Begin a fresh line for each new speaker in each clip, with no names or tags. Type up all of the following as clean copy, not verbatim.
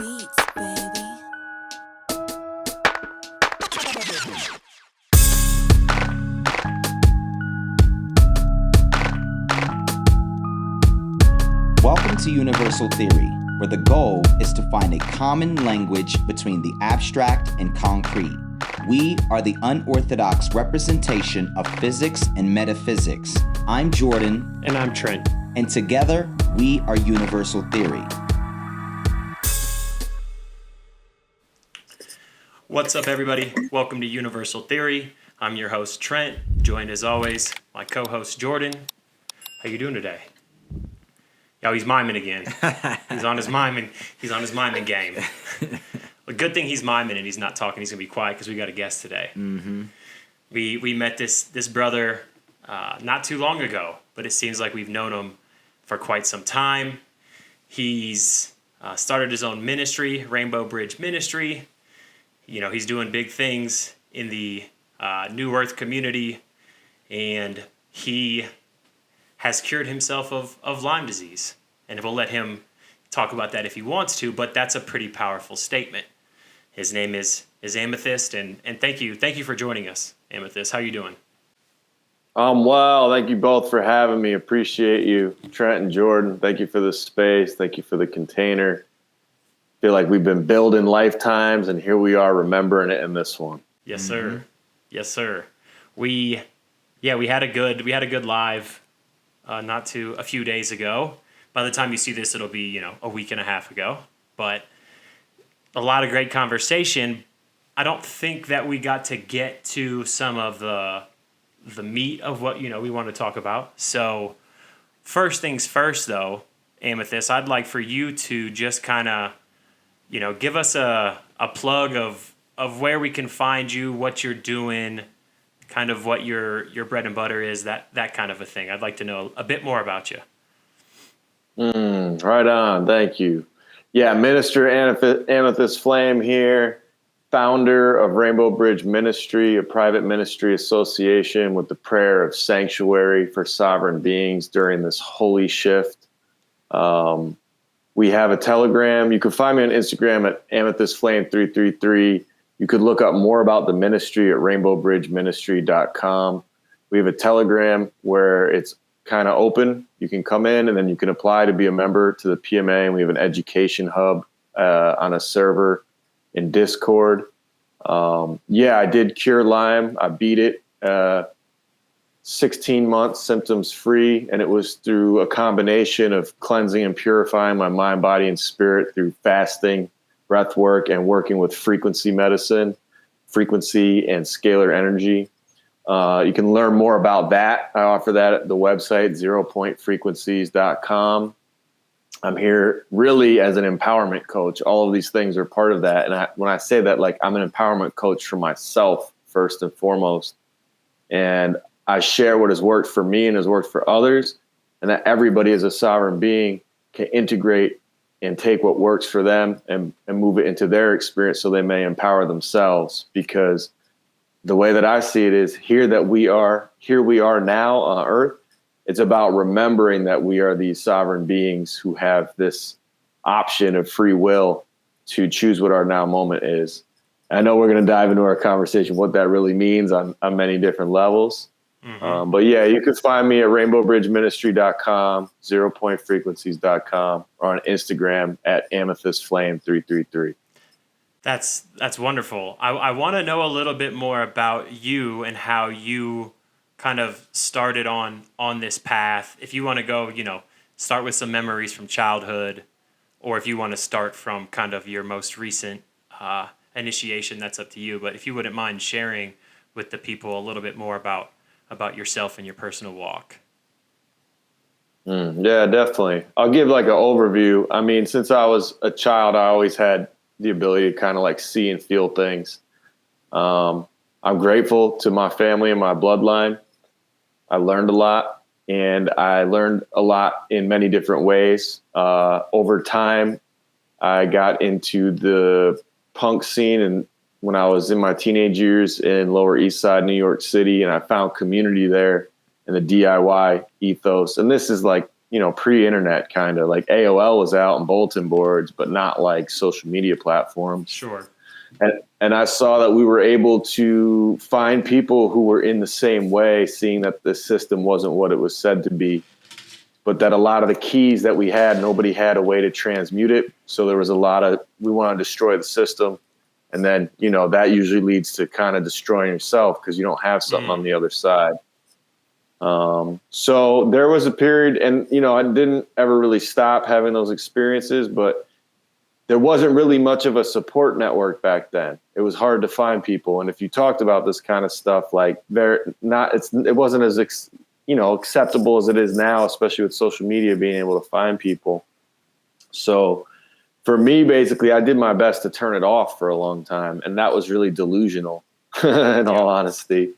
beats, baby.
Welcome to Universal Theory, where the goal is to find a common language between the abstract and concrete. We are the unorthodox representation of physics and metaphysics. I'm Jordan.
And I'm Trent.
And together, we are Universal Theory.
What's up, everybody? Welcome to Universal Theory. I'm your host, Trent, joined as always, my co-host, Jordan. How you doing today? Oh, he's miming again. He's on his miming game. A good thing he's miming and he's not talking. He's gonna be quiet because we got a guest today.
Mm-hmm.
We met this brother not too long ago, but it seems like we've known him for quite some time. He's started his own ministry, Rainbow Bridge Ministry. You know, he's doing big things in the New Earth community, and he has cured himself of Lyme disease. And we'll let him talk about that if he wants to, but that's a pretty powerful statement. His name is Amethyst, and thank you for joining us, Amethyst. How you doing?
Well, thank you both for having me. Appreciate you, Trent and Jordan. Thank you for the space. Thank you for the container. Feel like we've been building lifetimes, and here we are remembering it in this one.
Yes, sir. Mm-hmm. Yes, sir. We had a good live a few days ago. By the time you see this, it'll be, a week and a half ago. But a lot of great conversation. I don't think that we got to get to some of the meat of what, we want to talk about. So first things first, though, Amethyst, I'd like for you to just kind of, give us a plug of where we can find you, what you're doing, kind of what your bread and butter is, that kind of a thing. I'd like to know a bit more about you.
Right on. Thank you. Yeah, Minister Amethyst Flame here, founder of Rainbow Bridge Ministry, a private ministry association with the prayer of sanctuary for sovereign beings during this holy shift. We have a Telegram. You can find me on Instagram at amethystflame333. You could look up more about the ministry at rainbowbridgeministry.com. We have a Telegram where it's kind of open. You can come in and then you can apply to be a member to the PMA. And we have an education hub on a server in Discord. I did cure Lyme. I beat it 16 months symptoms free. And it was through a combination of cleansing and purifying my mind, body, and spirit through fasting, breath work, and working with frequency medicine, frequency and scalar energy. You can learn more about that. I offer that at the website, zeropointfrequencies.com. I'm here really as an empowerment coach. All of these things are part of that. And when I say that, I'm an empowerment coach for myself, first and foremost. And I share what has worked for me and has worked for others, and that everybody as a sovereign being can integrate and take what works for them and move it into their experience so they may empower themselves. Because the way that I see it is here we are now on earth. It's about remembering that we are these sovereign beings who have this option of free will to choose what our now moment is. And I know we're going to dive into our conversation, what that really means on many different levels. Mm-hmm. You can find me at rainbowbridgeministry.com, zeropointfrequencies.com, or on Instagram at amethystflame333.
That's wonderful. I want to know a little bit more about you and how you kind of started on this path. If you want to go, start with some memories from childhood, or if you want to start from kind of your most recent initiation, that's up to you. But if you wouldn't mind sharing with the people a little bit more about yourself and your personal walk.
Yeah, definitely. I'll give an overview. I mean, since I was a child, I always had the ability to kind of see and feel things. I'm grateful to my family and my bloodline. I learned a lot, and I learned a lot in many different ways. Over time, I got into the punk scene and when I was in my teenage years in Lower East Side, New York City, and I found community there and the DIY ethos. And this is pre-internet kind of, like AOL was out and bulletin boards, but not like social media platforms.
Sure.
And I saw that we were able to find people who were in the same way, seeing that the system wasn't what it was said to be, but that a lot of the keys that we had, nobody had a way to transmute it. So there was we want to destroy the system. And then, that usually leads to kind of destroying yourself because you don't have something on the other side. So there was a period, and, I didn't ever really stop having those experiences, but there wasn't really much of a support network back then. It was hard to find people. And if you talked about this kind of stuff, like it wasn't as, acceptable as it is now, especially with social media, being able to find people. So for me, basically, I did my best to turn it off for a long time. And that was really delusional, in all honesty.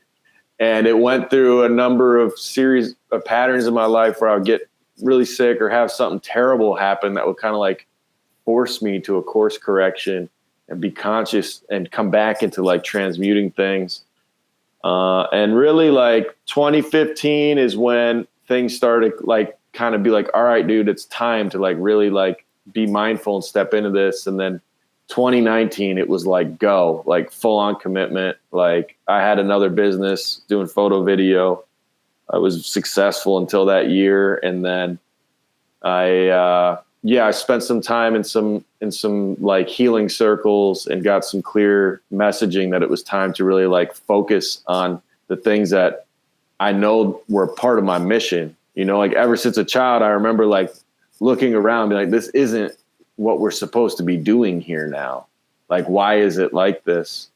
And it went through a number of series of patterns in my life where I would get really sick or have something terrible happen that would kind of like force me to a course correction and be conscious and come back into like transmuting things. And really like 2015 is when things started like kind of be like, all right, dude, it's time to like really like be mindful and step into this. And then 2019, it was like go, like full on commitment. Like I had another business doing photo video. I was successful until that year. And then I spent some time in some like healing circles and got some clear messaging that it was time to really like focus on the things that I know were part of my mission. Like ever since a child, I remember like looking around, being like, this isn't what we're supposed to be doing here now. Like, why is it like this?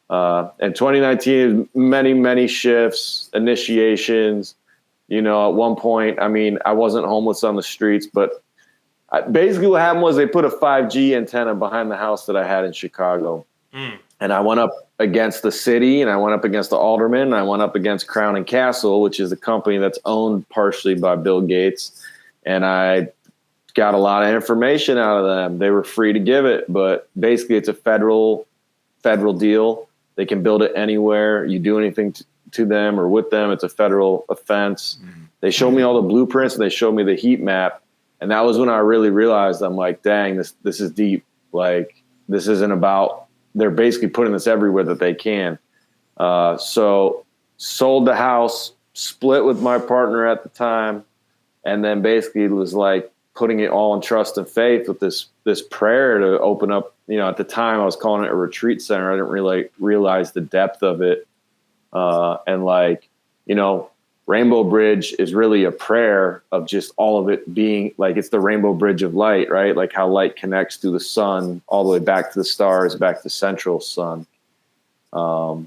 And 2019, many, many shifts, initiations. At one point, I mean, I wasn't homeless on the streets, but basically what happened was they put a 5G antenna behind the house that I had in Chicago. And I went up against the city, and I went up against the alderman, and I went up against Crown and Castle, which is a company that's owned partially by Bill Gates. And I got a lot of information out of them. They were free to give it, but basically it's a federal deal. They can build it anywhere. You do anything to them or with them, it's a federal offense. They showed me all the blueprints, and they showed me the heat map. And that was when I really realized, I'm like, dang, this is deep. Like, this isn't about, they're basically putting this everywhere that they can. So sold the house, split with my partner at the time. And then basically it was like putting it all in trust and faith with this prayer to open up. At the time I was calling it a retreat center. I didn't really realize the depth of it. And like, Rainbow Bridge is really a prayer of just all of it being like, it's the rainbow bridge of light, right? Like how light connects through the sun all the way back to the stars, back to central sun. So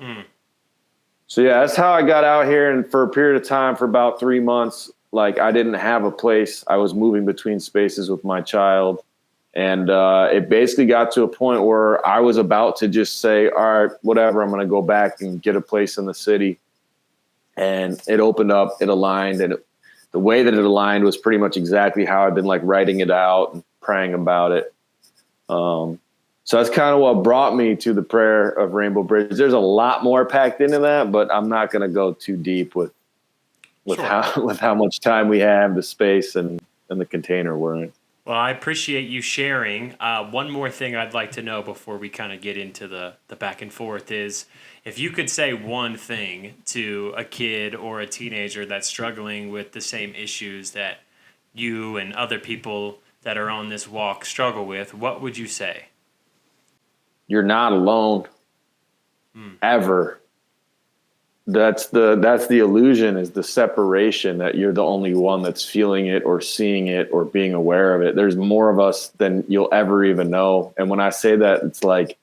yeah, that's how I got out here. And for a period of time, for about 3 months, like I didn't have a place. I was moving between spaces with my child. And it basically got to a point where I was about to just say, all right, whatever, I'm going to go back and get a place in the city. And it opened up, it aligned, and the way that it aligned was pretty much exactly how I've been like writing it out and praying about it. So that's kind of what brought me to the prayer of Rainbow Bridge. There's a lot more packed into that, but I'm not going to go too deep with how much time we have, the space, and the container we're in.
Well, I appreciate you sharing. One more thing I'd like to know before we kind of get into the back and forth is, if you could say one thing to a kid or a teenager that's struggling with the same issues that you and other people that are on this walk struggle with, what would you say?
You're not alone. Ever. That's the illusion, is the separation, that you're the only one that's feeling it or seeing it or being aware of it. There's more of us than you'll ever even know. And when I say that, it's like,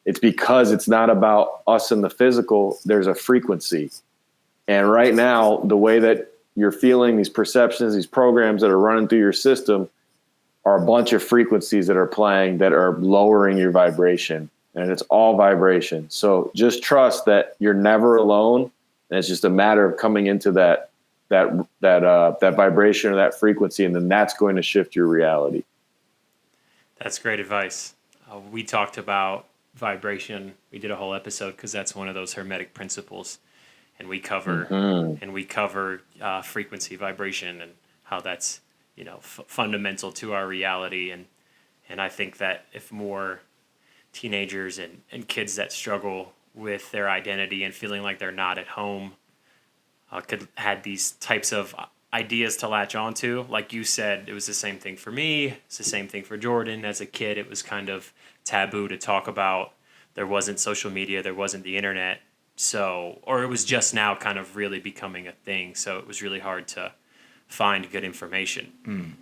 it's because it's not about us in the physical. There's a frequency. And right now, the way that you're feeling, these perceptions, these programs that are running through your system are a bunch of frequencies that are playing that are lowering your vibration. And it's all vibration. So just trust that you're never alone. And it's just a matter of coming into that vibration or that frequency, and then that's going to shift your reality.
That's great advice. We talked about vibration. We did a whole episode because that's one of those hermetic principles, and we cover frequency, vibration, and how that's fundamental to our reality. And I think that if more teenagers and kids that struggle with their identity and feeling like they're not at home could had these types of ideas to latch onto. Like you said, it was the same thing for me. It's the same thing for Jordan. As a kid, it was kind of taboo to talk about. There wasn't social media. There wasn't the internet. So, or it was just now kind of really becoming a thing. So it was really hard to find good information.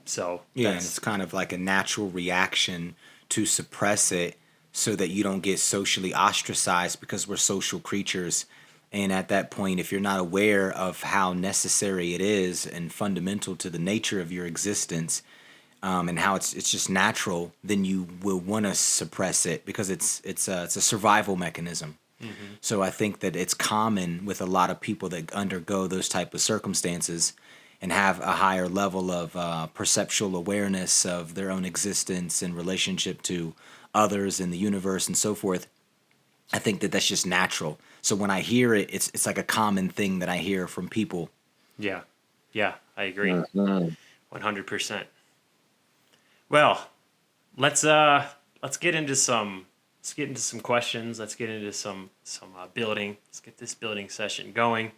So
yeah, and it's kind of like a natural reaction to suppress it so that you don't get socially ostracized, because we're social creatures. And at that point, if you're not aware of how necessary it is and fundamental to the nature of your existence, and how it's just natural, then you will want to suppress it because it's a survival mechanism. So I think that it's common with a lot of people that undergo those type of circumstances and have a higher level of perceptual awareness of their own existence in relationship to others in the universe and so forth. I think that that's just natural. So when I hear it, it's like a common thing that I hear from people.
Yeah, I agree, 100%. Well, let's get into some questions. Let's get into some building. Let's get this building session going,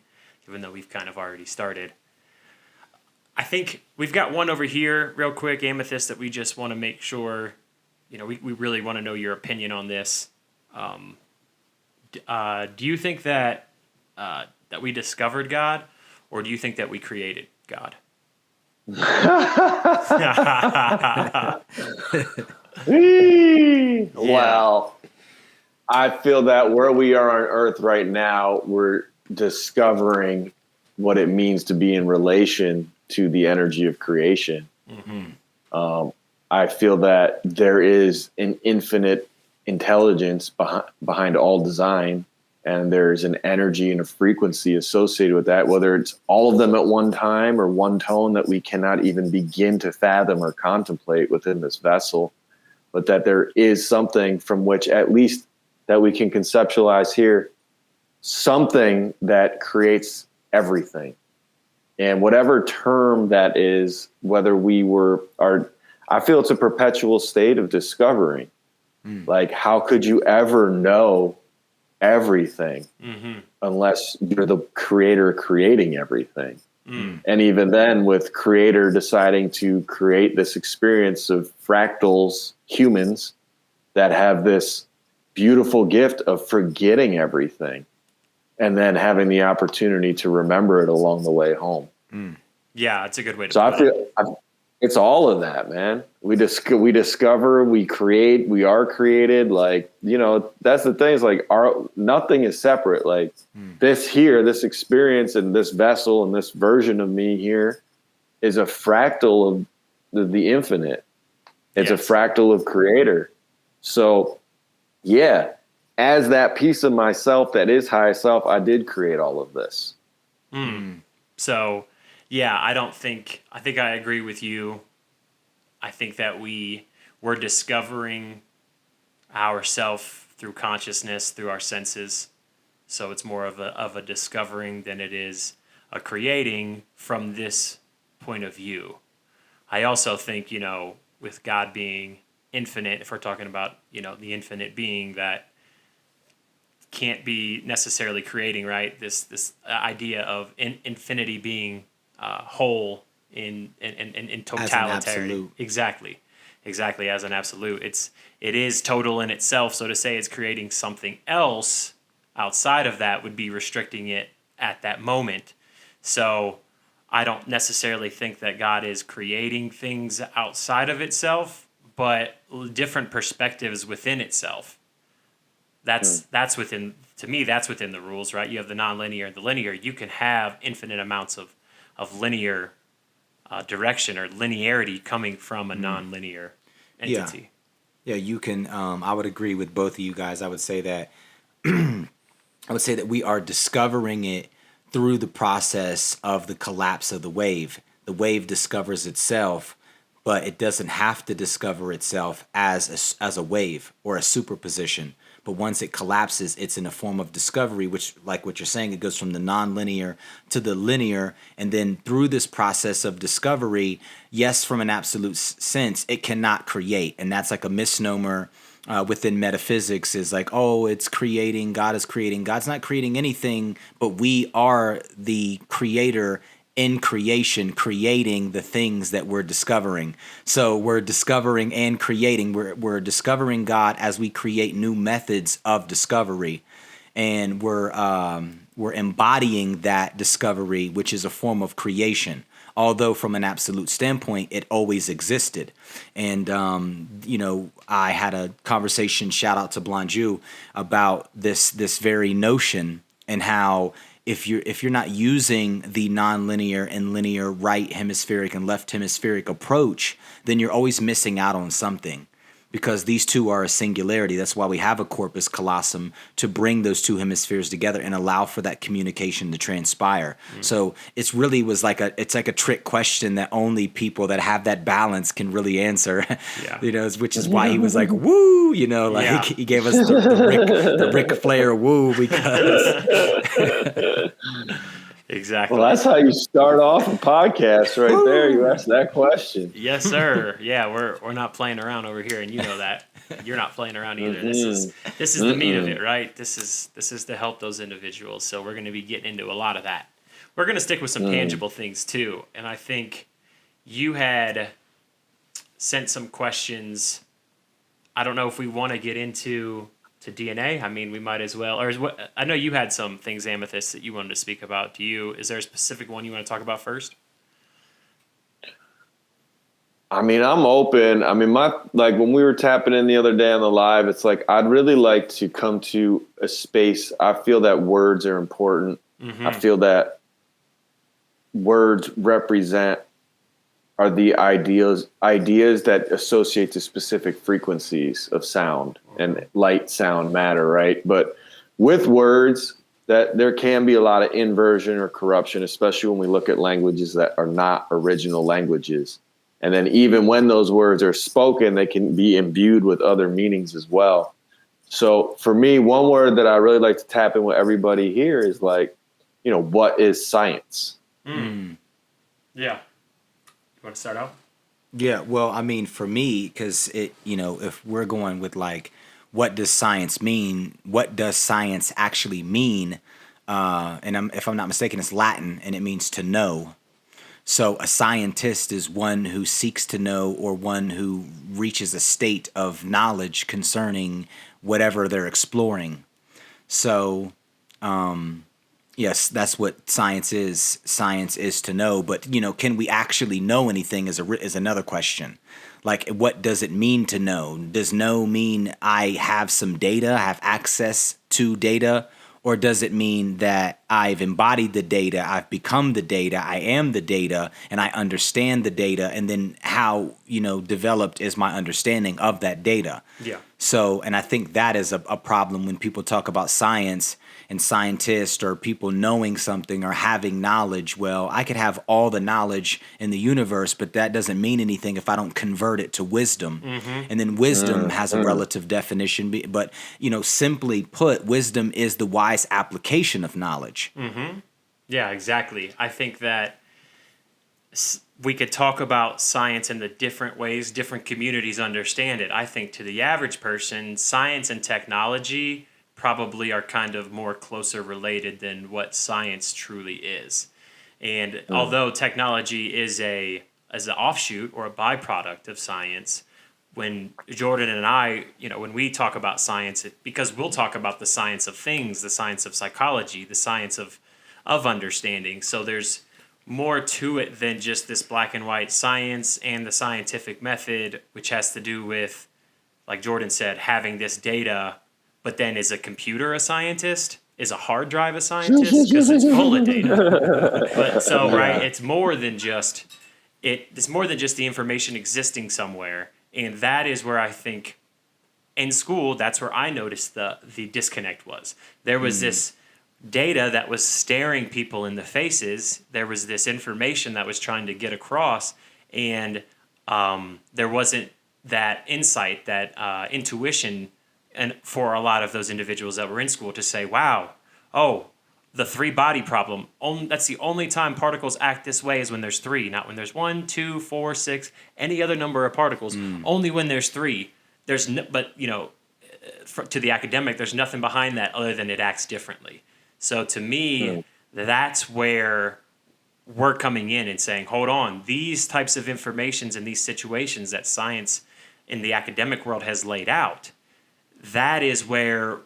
even though we've kind of already started. I think we've got one over here, real quick, Amethyst, that we just want to make sure. We really want to know your opinion on this. Do you think that we discovered God, or do you think that we created God?
Well, I feel that where we are on Earth right now, we're discovering what it means to be in relation to the energy of creation. I feel that there is an infinite intelligence behind all design, and there's an energy and a frequency associated with that, whether it's all of them at one time or one tone that we cannot even begin to fathom or contemplate within this vessel, but that there is something from which, at least that we can conceptualize here, something that creates everything. And whatever term that is, whether I feel it's a perpetual state of discovering. Like, how could you ever know everything unless you're the creator creating everything? And even then, with creator deciding to create this experience of fractals, humans that have this beautiful gift of forgetting everything and then having the opportunity to remember it along the way home.
Yeah, it's a good way to
put it. It's all of that, man. We discover, we create, we are created. Like, that's the thing. Is like nothing is separate. Like this experience and this vessel and this version of me here is a fractal of the infinite. It's a fractal of creator. So yeah, as that piece of myself that is high self, I did create all of this.
So yeah, I think I agree with you. I think that we're discovering ourself through consciousness, through our senses. So it's more of a discovering than it is a creating from this point of view. I also think, with God being infinite, if we're talking about, the infinite being that can't be necessarily creating, right? This idea of infinity being whole in totalitarian. Exactly, as an absolute. It is total in itself. So to say it's creating something else outside of that would be restricting it at that moment. So I don't necessarily think that God is creating things outside of itself, but different perspectives within itself. That's within, to me, that's within the rules, right? You have the nonlinear and the linear. You can have infinite amounts of linear direction or linearity coming from a nonlinear entity.
Yeah, you can. I would agree with both of you guys. I would say that we are discovering it through the process of the collapse of the wave. The wave discovers itself but it doesn't have to discover itself as a wave or a superposition. But once it collapses, it's in a form of discovery, which, like what you're saying, it goes from the nonlinear to the linear. And then through this process of discovery, yes, from an absolute sense, it cannot create. And that's like a misnomer within metaphysics, is like, oh, it's creating, God is creating. God's not creating anything, but we are the creator in creation, creating the things that we're discovering. So we're discovering and creating. We're discovering God as we create new methods of discovery, and we're embodying that discovery, which is a form of creation. Although from an absolute standpoint, it always existed. And I had a conversation, shout out to Blanjou, about this very notion, and how if you're not using the nonlinear and linear right hemispheric and left hemispheric approach, then you're always missing out on something, because these two are a singularity. That's why we have a corpus callosum, to bring those two hemispheres together and allow for that communication to transpire. So it's really it's like a trick question that only people that have that balance can really answer. Yeah. Which is why he was like, woo, he gave us the Ric Flair woo, because
Exactly.
Well, that's how you start off a podcast right there. You ask that question.
Yes, sir. Yeah, we're not playing around over here, and you know that. You're not playing around either. This is the meat of it, right? This is to help those individuals. So we're going to be getting into a lot of that. We're going to stick with some tangible things too. And I think you had sent some questions. I don't know if we want to get into DNA. I mean, we might as well. Or I know you had some things, Amethyst, that you wanted to speak about. Is there a specific one you want to talk about first?
I mean, I'm open. I mean, when we were tapping in the other day on the live, it's like, I'd really like to come to a space. I feel that words are important. I feel that words are the ideas that associate to specific frequencies of sound, and light, sound, matter, right? But with words, that there can be a lot of inversion or corruption, especially when we look at languages that are not original languages. And then even when those words are spoken, they can be imbued with other meanings as well. So for me, one word that I really like to tap in with everybody here is like, what is science?
Yeah. You want to start out?
Yeah, well, I mean, for me, because if we're going with like, what does science mean? What does science actually mean? If I'm not mistaken, it's Latin, and it means to know. So a scientist is one who seeks to know, or one who reaches a state of knowledge concerning whatever they're exploring. So, yes, that's what science is. Science is to know, but can we actually know anything is another question. Like, what does it mean to know? Does know mean I have some data, I have access to data? Or does it mean that I've embodied the data, I've become the data, I am the data, and I understand the data, and then how, developed is my understanding of that data? Yeah. So, and I think that is a problem when people talk about science and scientists, or people knowing something or having knowledge. Well, I could have all the knowledge in the universe, but that doesn't mean anything if I don't convert it to wisdom. And then wisdom has a relative definition. But, simply put, wisdom is the wise application of knowledge.
Yeah, exactly. I think that we could talk about science in the different ways different communities understand it. I think to the average person, science and technology probably are kind of more closer related than what science truly is. And although technology is an offshoot or a byproduct of science, when Jordan and I, when we talk about science, because we'll talk about the science of things, the science of psychology, the science of understanding. So there's more to it than just this black and white science and the scientific method, which has to do with, like Jordan said, having this data. But then is a computer a scientist? Is a hard drive a scientist? Because it's full of data. But so, right, it's more than just it's more than just the information existing somewhere. And that is where I think in school, that's where I noticed the disconnect was. There was this data that was staring people in the faces. There was this information that was trying to get across. And there wasn't that insight, that intuition, and for a lot of those individuals that were in school to say, wow, oh, the three body problem, that's the only time particles act this way is when there's three, not when there's 1, 2, 4, 6, any other number of particles. Only when there's three. But to the academic, there's nothing behind that other than it acts differently. So to me, that's where we're coming in and saying, hold on, these types of informations and these situations that science in the academic world has laid out, that is where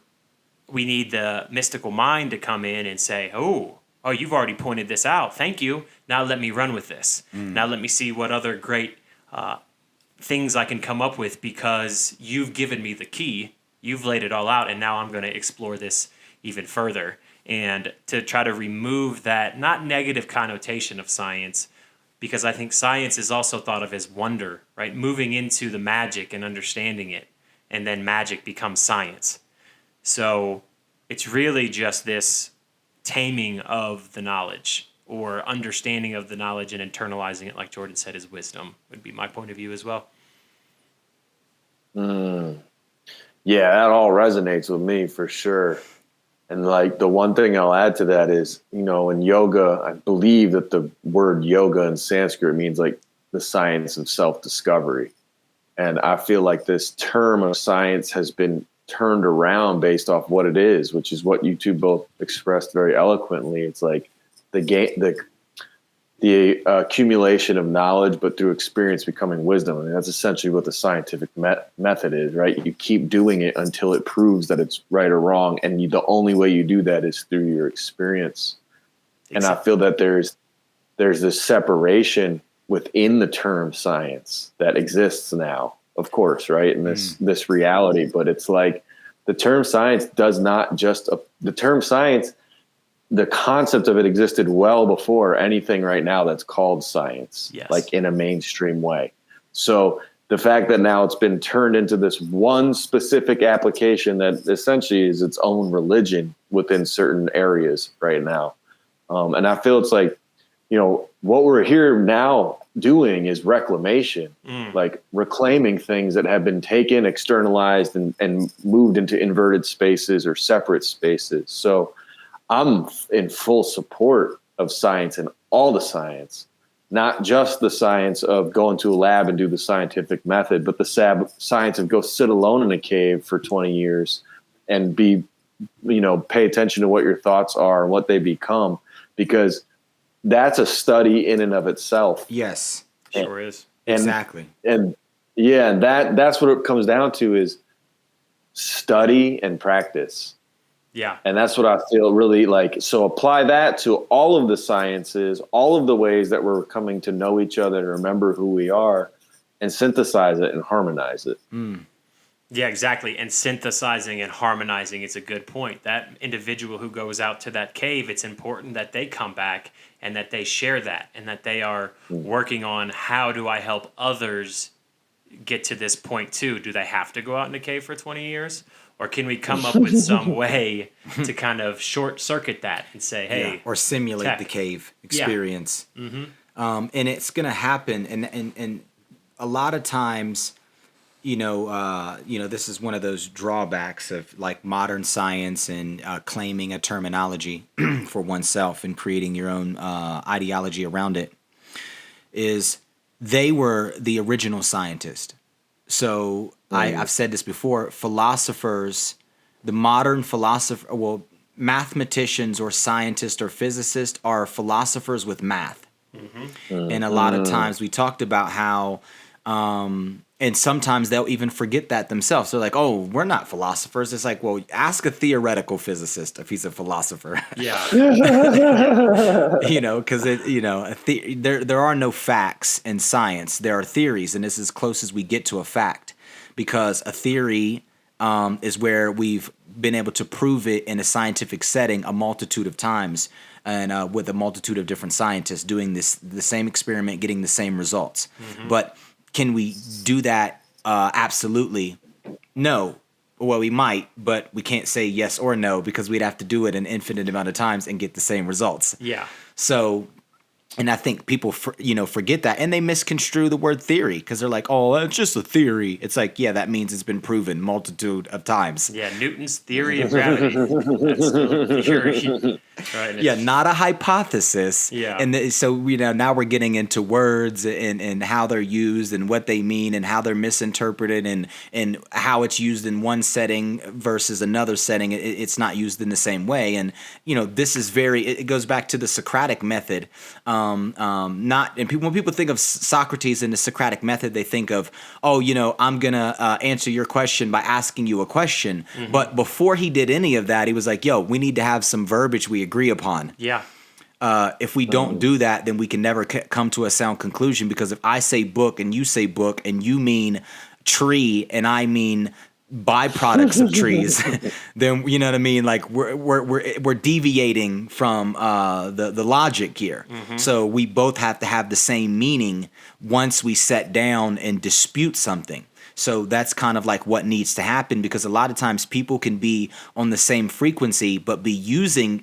we need the mystical mind to come in and say, oh, you've already pointed this out. Thank you. Now let me run with this. Now let me see what other great things I can come up with, because you've given me the key. You've laid it all out, and now I'm going to explore this even further. And to try to remove that, not negative connotation of science, because I think science is also thought of as wonder, right? Moving into the magic and understanding it, and then magic becomes science. So it's really just this taming of the knowledge, or understanding of the knowledge and internalizing it, like Jordan said, is wisdom, would be my point of view as well.
Yeah, that all resonates with me for sure. And like the one thing I'll add to that is, in yoga, I believe that the word yoga in Sanskrit means like the science of self-discovery. And I feel like this term of science has been turned around based off what it is, which is what you two both expressed very eloquently. It's like the accumulation of knowledge, but through experience becoming wisdom. And that's essentially what the scientific method is, right? You keep doing it until it proves that it's right or wrong. And the only way you do that is through your experience. Exactly. And I feel that there's this separation within the term science that exists now, of course, right? In this reality, but it's like the term science does not just, the term science, the concept of it existed well before anything right now that's called science, yes, like in a mainstream way. So the fact that now it's been turned into this one specific application that essentially is its own religion within certain areas right now. And I feel it's like, what we're here now doing is reclamation, like reclaiming things that have been taken, externalized, and moved into inverted spaces or separate spaces. So I'm in full support of science and all the science, not just the science of going to a lab and do the scientific method, but the science of go sit alone in a cave for 20 years and pay attention to what your thoughts are and what they become, because that's a study in and of itself.
Yes,
sure is.
Exactly.
And that's what it comes down to, is study and practice.
Yeah.
And that's what I feel really like. So apply that to all of the sciences, all of the ways that we're coming to know each other and remember who we are, and synthesize it and harmonize it.
Yeah, exactly. And synthesizing and harmonizing is a good point. That individual who goes out to that cave, it's important that they come back and that they share that, and that they are working on, how do I help others get to this point too? Do they have to go out in a cave for 20 years? Or can we come up with some way to kind of short circuit that and say, hey,
or simulate the cave experience?
Yeah.
And it's going to happen. And a lot of times, this is one of those drawbacks of like modern science and claiming a terminology for oneself and creating your own ideology around it, is they were the original scientist. So I've said this before, philosophers, the modern philosopher, mathematicians or scientists or physicists are philosophers with math. And a lot of times we talked about how, and sometimes they'll even forget that themselves. They're like, oh, we're not philosophers. It's like, well, ask a theoretical physicist if he's a philosopher.
Yeah.
Because there are no facts in science. There are theories, and this is as close as we get to a fact, because a theory is where we've been able to prove it in a scientific setting a multitude of times, and with a multitude of different scientists doing the same experiment, getting the same results. But can we do that? Absolutely. No. Well, we might, but we can't say yes or no, because we'd have to do it an infinite amount of times and get the same results.
Yeah.
So And I think people, forget that, and they misconstrue the word theory because they're like, "Oh, it's just a theory." It's like, yeah, that means it's been proven multitude of times.
Yeah, Newton's theory of gravity. That's still theory, right? And
Yeah, not a hypothesis.
Yeah.
And so now we're getting into words and how they're used and what they mean and how they're misinterpreted and how it's used in one setting versus another setting. It's not used in the same way. And this is it goes back to the Socratic method. When people think of Socrates and the Socratic method, they think of, I'm gonna answer your question by asking you a question. Mm-hmm. But before he did any of that, he was like, "Yo, we need to have some verbiage we agree upon."
Yeah.
If we don't do that, then we can never come to a sound conclusion. Because if I say book and you say book and you mean tree and I mean byproducts of trees, then you know what I mean. Like we're deviating from the logic here. Mm-hmm. So we both have to have the same meaning once we sit down and dispute something. So that's kind of like what needs to happen, because a lot of times people can be on the same frequency but be using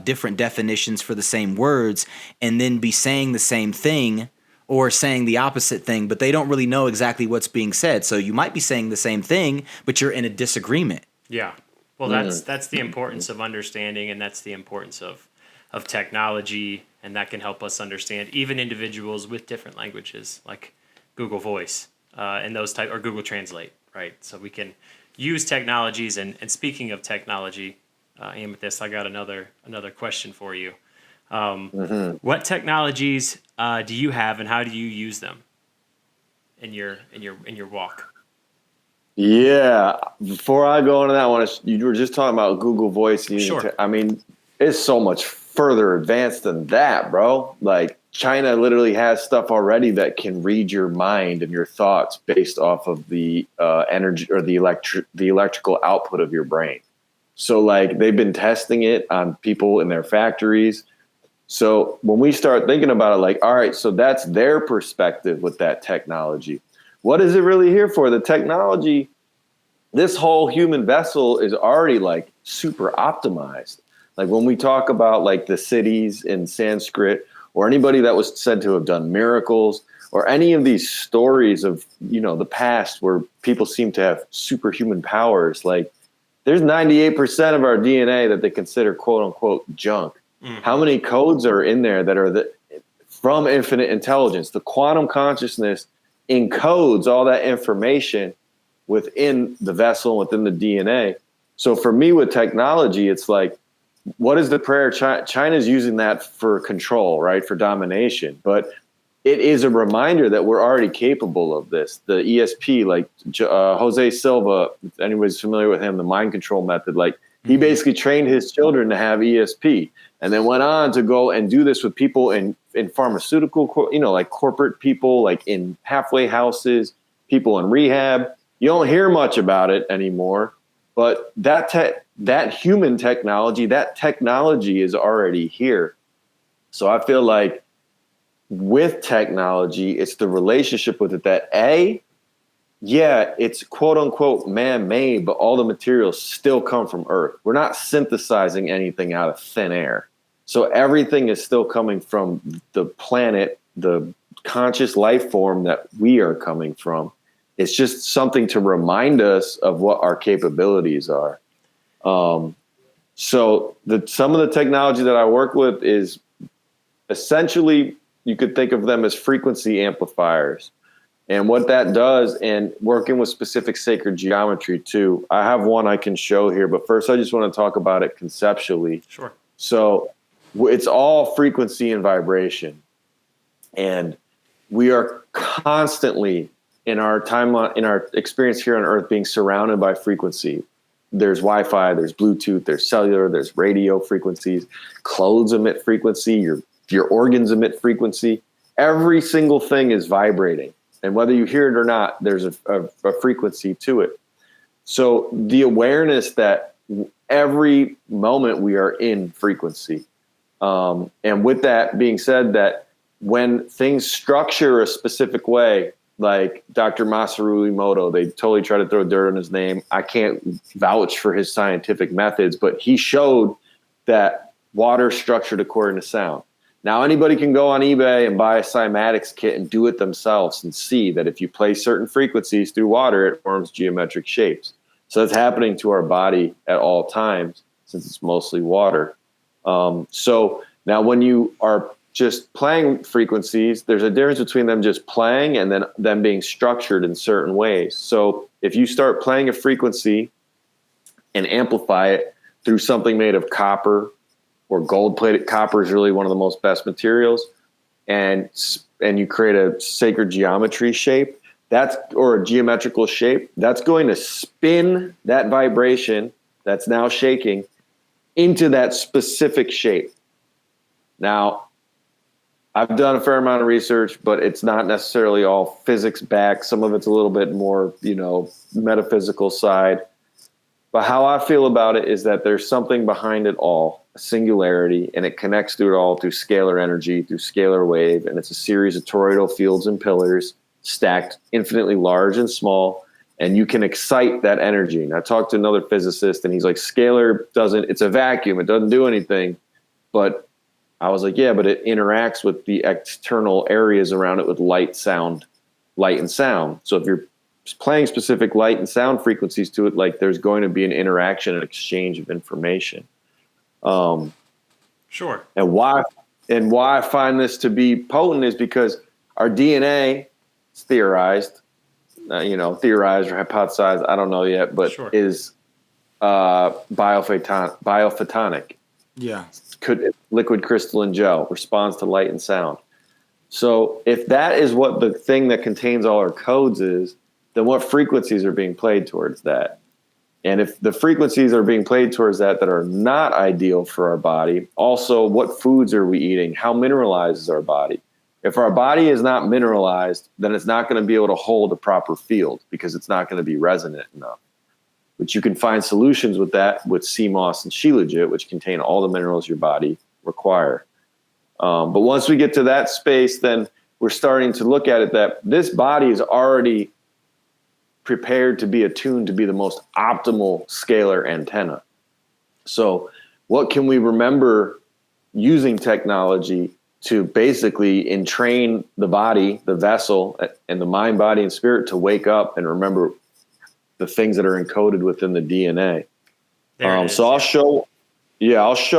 different definitions for the same words and then be saying the same thing or saying the opposite thing, but they don't really know exactly what's being said. So you might be saying the same thing, but you're in a disagreement.
Yeah. Well, that's the importance of understanding, and that's the importance of technology, and that can help us understand even individuals with different languages like Google Voice. And those type, or Google Translate, right? So we can use technologies. And speaking of technology, Amethyst, I got another question for you. What technologies do you have, and how do you use them in your walk?
Yeah. Before I go into that one, you were just talking about Google Voice.
Sure.
I mean, it's so much further advanced than that, bro. Like, China literally has stuff already that can read your mind and your thoughts based off of the energy or the electrical output of your brain. So like they've been testing it on people in their factories. So when we start thinking about it, like, all right, so that's their perspective with that technology. What is it really here for? The technology, this whole human vessel is already like super optimized. Like when we talk about like the cities in Sanskrit, or anybody that was said to have done miracles, or any of these stories of, the past where people seem to have superhuman powers, like there's 98% of our DNA that they consider quote unquote junk. Mm-hmm. How many codes are in there that are from infinite intelligence? The quantum consciousness encodes all that information within the vessel, within the DNA. So for me with technology, it's like, what is the prayer? China's using that for control, right? For domination. But it is a reminder that we're already capable of this. The ESP, like Jose Silva, if anybody's familiar with him, the mind control method, like he basically trained his children to have ESP and then went on to go and do this with people in pharmaceutical, like corporate people, like in halfway houses, people in rehab. You don't hear much about it anymore. But that human technology, that technology is already here. So I feel like with technology, it's the relationship with it that it's quote unquote man-made, but all the materials still come from Earth. We're not synthesizing anything out of thin air. So everything is still coming from the planet, the conscious life form that we are coming from. It's just something to remind us of what our capabilities are. So some of the technology that I work with is essentially, you could think of them as frequency amplifiers. And what that does, and working with specific sacred geometry too. I have one I can show here, but first I just want to talk about it conceptually.
Sure.
So it's all frequency and vibration. And we are constantly in our experience here on Earth being surrounded by frequency. There's Wi-Fi, there's Bluetooth, there's cellular, there's radio frequencies, clothes emit frequency, your organs emit frequency. Every single thing is vibrating. And whether you hear it or not, there's a frequency to it. So the awareness that every moment we are in frequency. And with that being said, that when things structure a specific way, like Dr. Masaru Emoto, they totally try to throw dirt on his name. I can't vouch for his scientific methods, but he showed that water structured according to sound. Now, anybody can go on eBay and buy a cymatics kit and do it themselves and see that if you place certain frequencies through water, it forms geometric shapes. So that's happening to our body at all times since it's mostly water. So now when you are just playing frequencies, there's a difference between them just playing and then them being structured in certain ways. So if you start playing a frequency and amplify it through something made of copper or gold-plated, copper is really one of the most best materials, and you create a sacred geometry shape, or a geometrical shape, that's going to spin that vibration that's now shaking into that specific shape. Now, I've done a fair amount of research, but it's not necessarily all physics backed. Some of it's a little bit more, metaphysical side. But how I feel about it is that there's something behind it all, a singularity, and it connects through it all through scalar energy, through scalar wave, and it's a series of toroidal fields and pillars stacked infinitely large and small, and you can excite that energy. And I talked to another physicist, and he's like, scalar it's a vacuum, it doesn't do anything. But I was like, yeah, but it interacts with the external areas around it with light and sound. So if you're playing specific light and sound frequencies to it, like there's going to be an interaction and exchange of information.
Sure.
And why I find this to be potent is because our DNA is theorized or hypothesized, I don't know yet, but
sure.
is biophotonic.
Yeah.
Liquid crystalline gel responds to light and sound. So if that is what the thing that contains all our codes is, then what frequencies are being played towards that? And if the frequencies are being played towards that are not ideal for our body, also what foods are we eating? How mineralized is our body? If our body is not mineralized, then it's not going to be able to hold a proper field because it's not going to be resonant enough. But you can find solutions with that with sea moss and shilajit, which contain all the minerals your body require. But once we get to that space, then we're starting to look at it that this body is already prepared to be attuned to be the most optimal scalar antenna. So what can we remember using technology to basically entrain the body, the vessel, and the mind, body, and spirit to wake up and remember the things that are encoded within the DNA. So I'll show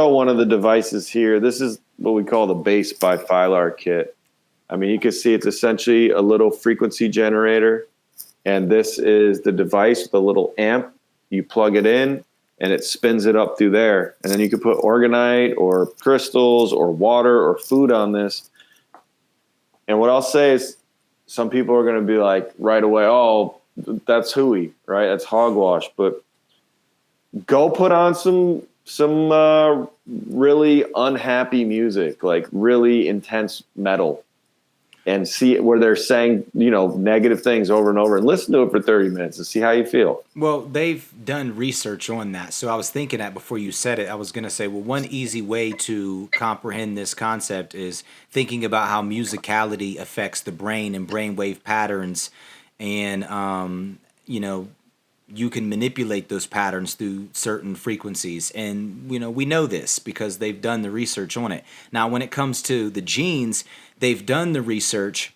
one of the devices here. This is what we call the base bifilar kit. I mean, you can see it's essentially a little frequency generator. And this is the device with a little amp. You plug it in and it spins it up through there. And then you can put organite or crystals or water or food on this. And what I'll say is some people are going to be like right away, oh, that's hooey, right? That's hogwash. But go put on some really unhappy music, like really intense metal, and see it where they're saying, negative things over and over, and listen to it for 30 minutes and see how you feel.
Well, they've done research on that. So I was thinking that before you said it, I was going to say, well, one easy way to comprehend this concept is thinking about how musicality affects the brain and brainwave patterns. And, you can manipulate those patterns through certain frequencies. And, we know this because they've done the research on it. Now, when it comes to the genes, they've done the research,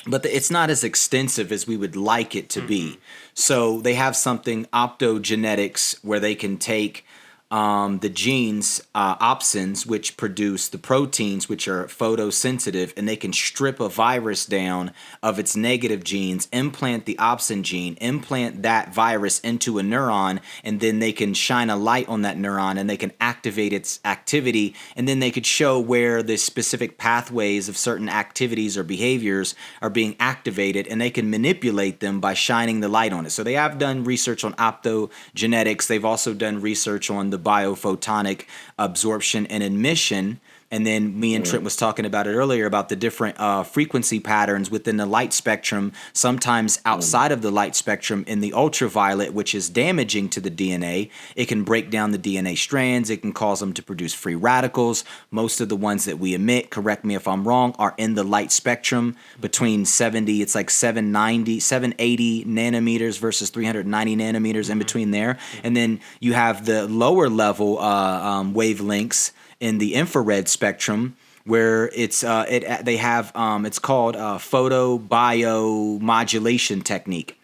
but it's not as extensive as we would like it to be. So they have something, optogenetics, where they can take the genes, opsins, which produce the proteins, which are photosensitive, and they can strip a virus down of its negative genes, implant the opsin gene, implant that virus into a neuron, and then they can shine a light on that neuron and they can activate its activity, and then they could show where the specific pathways of certain activities or behaviors are being activated, and they can manipulate them by shining the light on it. So they have done research on optogenetics. They've also done research on the biophotonic absorption and emission. And then me and Trent was talking about it earlier about the different frequency patterns within the light spectrum, sometimes outside of the light spectrum in the ultraviolet, which is damaging to the DNA. It can break down the DNA strands. It can cause them to produce free radicals. Most of the ones that we emit, correct me if I'm wrong, are in the light spectrum between 780 nanometers versus 390 nanometers in between there. And then you have the lower level wavelengths in the infrared spectrum, where it's they have it's called photobiomodulation technique,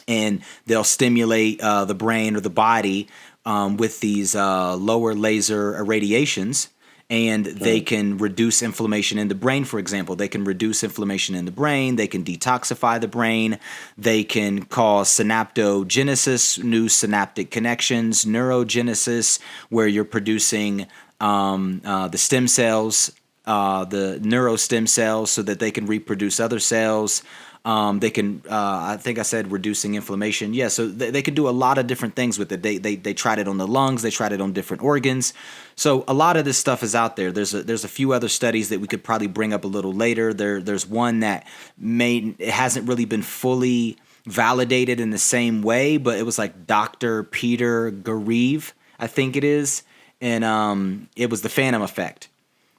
and they'll stimulate the brain or the body with these lower laser irradiations. And they can reduce inflammation in the brain, for example. They can reduce inflammation in the brain. They can detoxify the brain. They can cause synaptogenesis, new synaptic connections, neurogenesis, where you're producing the stem cells, the neurostem cells, so that they can reproduce other cells. They can, I think I said reducing inflammation. Yeah, so they can do a lot of different things with it. They tried it on the lungs. They tried it on different organs. So a lot of this stuff is out there. There's a few other studies that we could probably bring up a little later. There's one that it hasn't really been fully validated in the same way, but it was like Dr. Peter Gareve, I think it is, and it was the phantom effect,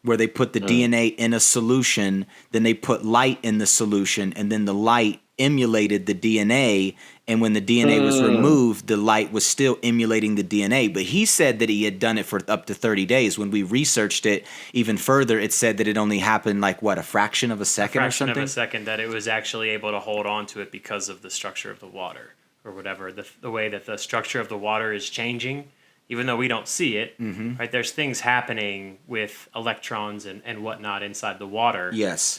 where they put the DNA in a solution, then they put light in the solution, and then the light emulated the DNA. And when the DNA was removed, the light was still emulating the DNA. But he said that he had done it for up to 30 days. When we researched it even further, it said that it only happened like, what, a fraction of a second or something?
A fraction of a second, that it was actually able to hold on to it because of the structure of the water or whatever. The way that the structure of the water is changing, even though we don't see it, right? There's things happening with electrons and whatnot inside the water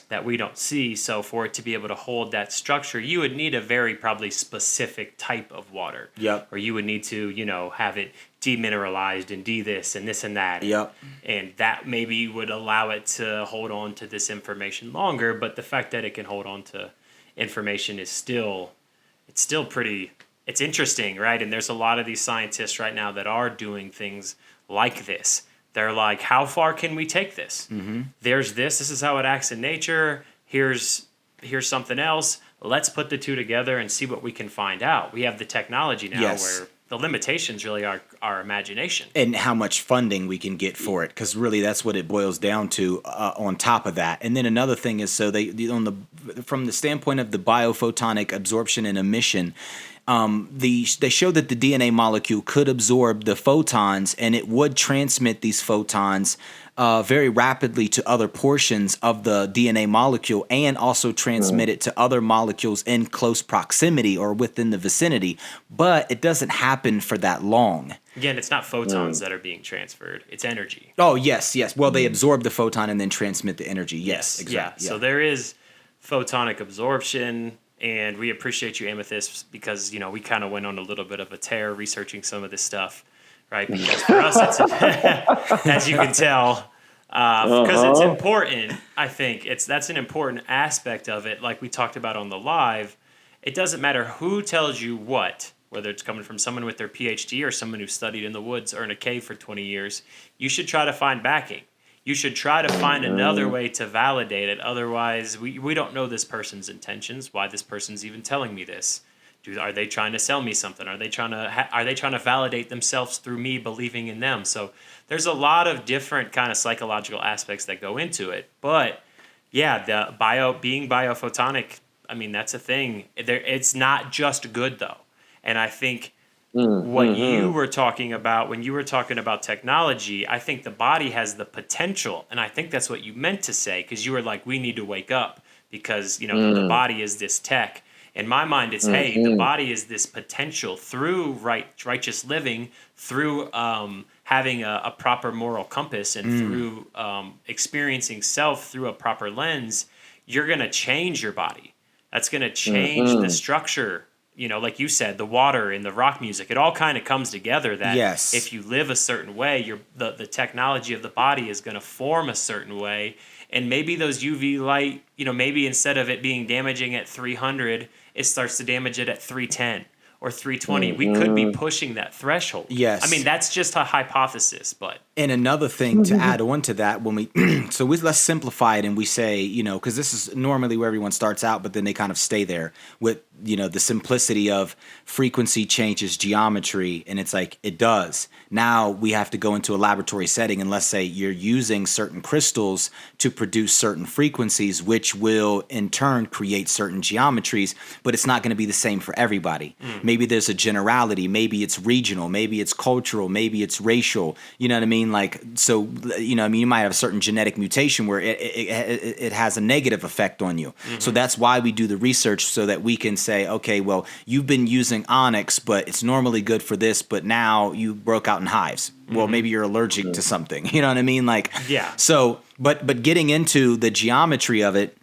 that we don't see. So for it to be able to hold that structure, you would need a very probably specific type of water. Or you would need to, have it demineralized and this and this and that. And that maybe would allow it to hold on to this information longer. But the fact that it can hold on to information is still pretty... It's interesting, right? And there's a lot of these scientists right now that are doing things like this. They're like, how far can we take this? There's this. This is how it acts in nature. Here's something else. Let's put the two together and see what we can find out. We have the technology now where the limitations really are our imagination. And
how much funding we can get for it, because really that's what it boils down to on top of that. And then another thing is, so from the standpoint of the biophotonic absorption and emission, they showed that the DNA molecule could absorb the photons, and it would transmit these photons very rapidly to other portions of the DNA molecule, and also transmit it to other molecules in close proximity or within the vicinity. But it doesn't happen for that long.
Again, it's not photons that are being transferred. It's energy.
Oh, yes. Well, they absorb the photon and then transmit the energy. Yes, exactly.
Yeah. So there is photonic absorption. And we appreciate you, Amethyst, because, we kind of went on a little bit of a tear researching some of this stuff, right? Because for us, it's, as you can tell, because it's important, I think. That's an important aspect of it. Like we talked about on the live, it doesn't matter who tells you what, whether it's coming from someone with their PhD or someone who studied in the woods or in a cave for 20 years. You should try to find backing. You should try to find another way to validate it. Otherwise, we don't know this person's intentions, why this person's even telling me this. Are they trying to sell me something? Are they trying to validate themselves through me believing in them? So there's a lot of different kind of psychological aspects that go into it. But yeah, being biophotonic, I mean, that's a thing. It's not just good though. And I think what you were talking about when you were talking about technology, I think the body has the potential, and I think that's what you meant to say, because you were like, we need to wake up because the body is this tech. In my mind, it's hey, the body is this potential through righteous living, through having a proper moral compass, and through experiencing self through a proper lens. You're gonna change your body. That's gonna change the structure. Like you said, the water and the rock music, it all kind of comes together that if you live a certain way, the technology of the body is going to form a certain way. And maybe those UV light, maybe instead of it being damaging at 300, it starts to damage it at 310 or 320. We could be pushing that threshold.
Yes.
I mean, that's just a hypothesis, but.
And another thing to add on to that, let's simplify it and we say, because this is normally where everyone starts out, but then they kind of stay there with, the simplicity of frequency changes geometry. And it's like, it does. Now we have to go into a laboratory setting, and let's say you're using certain crystals to produce certain frequencies, which will in turn create certain geometries, but it's not going to be the same for everybody. maybe there's a generality, maybe it's regional, maybe it's cultural, maybe it's racial. You know what I mean? Like, so, you know, I mean, you might have a certain genetic mutation where it has a negative effect on you. So that's why we do the research, so that we can say, okay, well, you've been using onyx, but it's normally good for this, but now you broke out in hives. Well, maybe you're allergic to something. You know what I mean? Like,
Yeah.
So, but getting into the geometry of it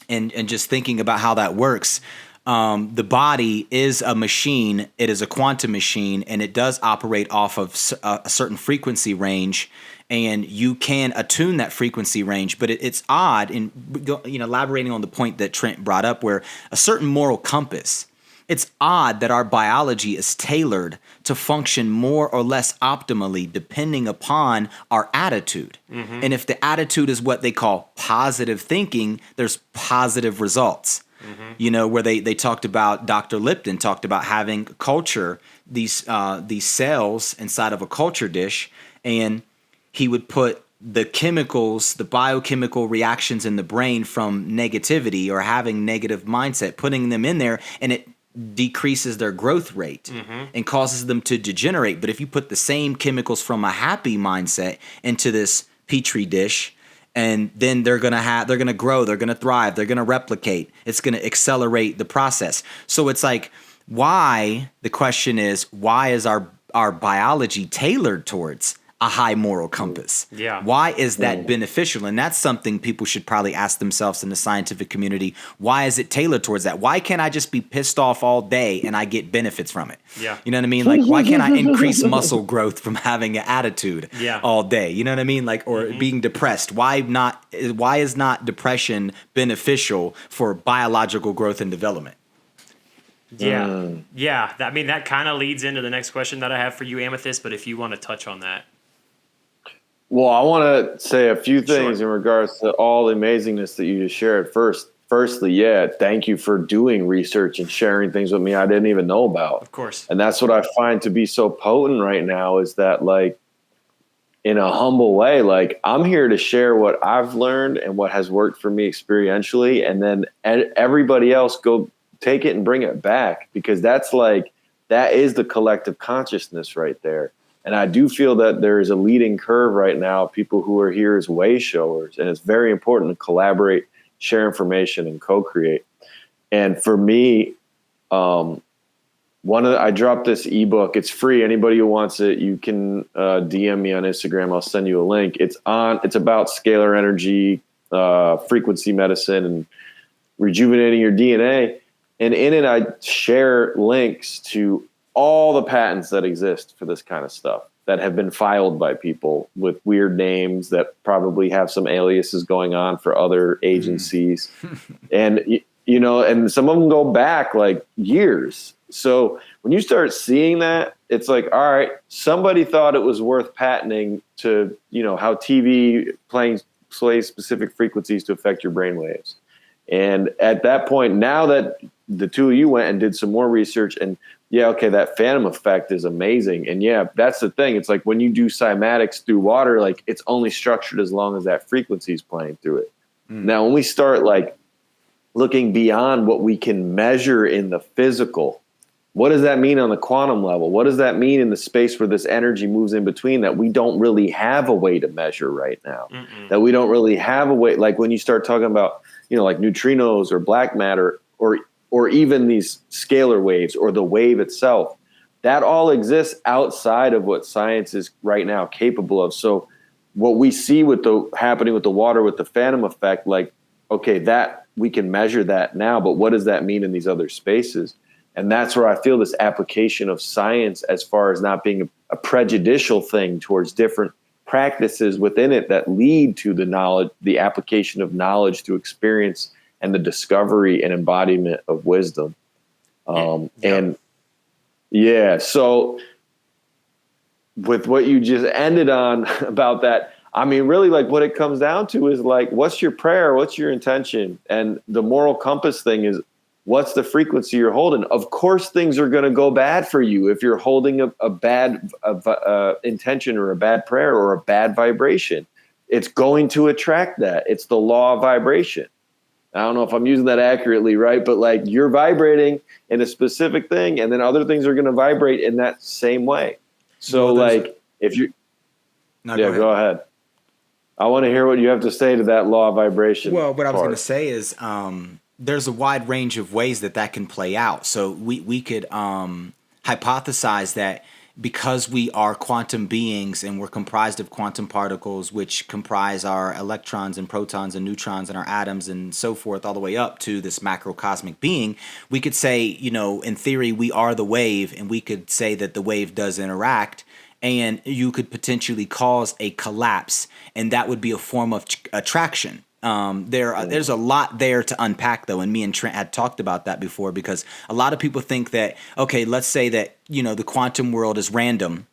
and just thinking about how that works, the body is a machine. It is a quantum machine, and it does operate off of a certain frequency range, and you can attune that frequency range. But it's odd, in, you know, elaborating on the point that Trent brought up, where a certain moral compass, it's odd that our biology is tailored to function more or less optimally depending upon our attitude. And if the attitude is what they call positive thinking, there's positive results. You know, where they talked about, Dr. Lipton talked about having culture, these cells inside of a culture dish, and he would put the chemicals, the biochemical reactions in the brain from negativity or having negative mindset, putting them in there, and it decreases their growth rate and causes them to degenerate. But if you put the same chemicals from a happy mindset into this petri dish, and then they're going to grow, they're going to thrive, they're going to replicate. It's going to accelerate the process. So it's like, the question is, why is our biology tailored towards a high moral compass?
Yeah.
Why is that beneficial? And that's something people should probably ask themselves in the scientific community. Why is it tailored towards that? Why can't I just be pissed off all day and I get benefits from it?
Yeah.
You know what I mean? Like, why can't I increase muscle growth from having an attitude all day? You know what I mean? Like, or being depressed. Why is not depression beneficial for biological growth and development?
Yeah. Yeah. I mean, that kind of leads into the next question that I have for you, Amethyst, but if you want to touch on that.
Well, I want to say a few things in regards to all the amazingness that you just shared. Firstly, thank you for doing research and sharing things with me I didn't even know about.
Of course.
And that's what I find to be so potent right now, is that, like, in a humble way, like, I'm here to share what I've learned and what has worked for me experientially, and then everybody else go take it and bring it back, because that is the collective consciousness right there. And I do feel that there is a leading curve right now, people who are here as way showers. And it's very important to collaborate, share information, and co-create. And for me, I dropped this ebook. It's free. Anybody who wants it, you can DM me on Instagram. I'll send you a link. It's about scalar energy, frequency medicine, and rejuvenating your DNA. And in it, I share links to all the patents that exist for this kind of stuff that have been filed by people with weird names that probably have some aliases going on for other agencies. And, you know, and some of them go back like years. So when you start seeing that, it's like, all right, somebody thought it was worth patenting to, you know, how TV plays specific frequencies to affect your brain waves. And at that point, now that the two of you went and did some more research, and that phantom effect is amazing. And that's the thing. It's like when you do cymatics through water, like, it's only structured as long as that frequency is playing through it. Now, when we start like looking beyond what we can measure in the physical, what does that mean on the quantum level? What does that mean in the space where this energy moves in between that we don't really have a way to measure right now? That we don't really have a way, like when you start talking about, you know, like neutrinos or black matter, or even these scalar waves or the wave itself, that all exists outside of what science is right now capable of. So what we see happening with the water, with the phantom effect, like, okay, that we can measure that now, but what does that mean in these other spaces? And that's where I feel this application of science, as far as not being a prejudicial thing towards different practices within it that lead to the knowledge, the application of knowledge to experience, and the discovery and embodiment of wisdom. So with what you just ended on about that, I mean, really, like, what it comes down to is, like, what's your prayer? What's your intention? And the moral compass thing is, what's the frequency you're holding? Of course, things are going to go bad for you if you're holding a bad intention or a bad prayer or a bad vibration. It's going to attract that. It's the law of vibration. I don't know if I'm using that accurately, right? But like you're vibrating in a specific thing, and then other things are going to vibrate in that same way. So if you,
no,
go ahead. I want to hear what you have to say to that law of vibration.
Well, what I was going to say is there's a wide range of ways that can play out. So we could hypothesize that because we are quantum beings and we're comprised of quantum particles, which comprise our electrons and protons and neutrons and our atoms and so forth, all the way up to this macrocosmic being, we could say, in theory, we are the wave, and we could say that the wave does interact, and you could potentially cause a collapse, and that would be a form of attraction. There's a lot there to unpack, though, and me and Trent had talked about that before, because a lot of people think that, okay, let's say that, the quantum world is random,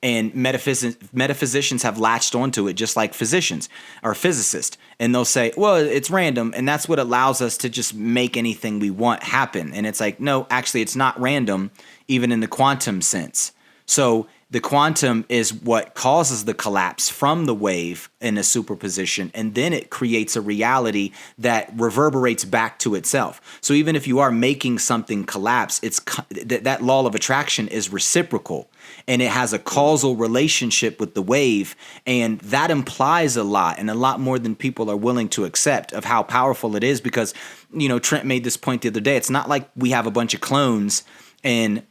and metaphysicians have latched onto it just like physicians or physicists, and they'll say, well, it's random, and that's what allows us to just make anything we want happen. And it's like, no, actually, it's not random, even in the quantum sense. So the quantum is what causes the collapse from the wave in a superposition, and then it creates a reality that reverberates back to itself. So even if you are making something collapse, that law of attraction is reciprocal, and it has a causal relationship with the wave, and that implies a lot, and a lot more than people are willing to accept, of how powerful it is. Because, Trent made this point the other day. It's not like we have a bunch of clones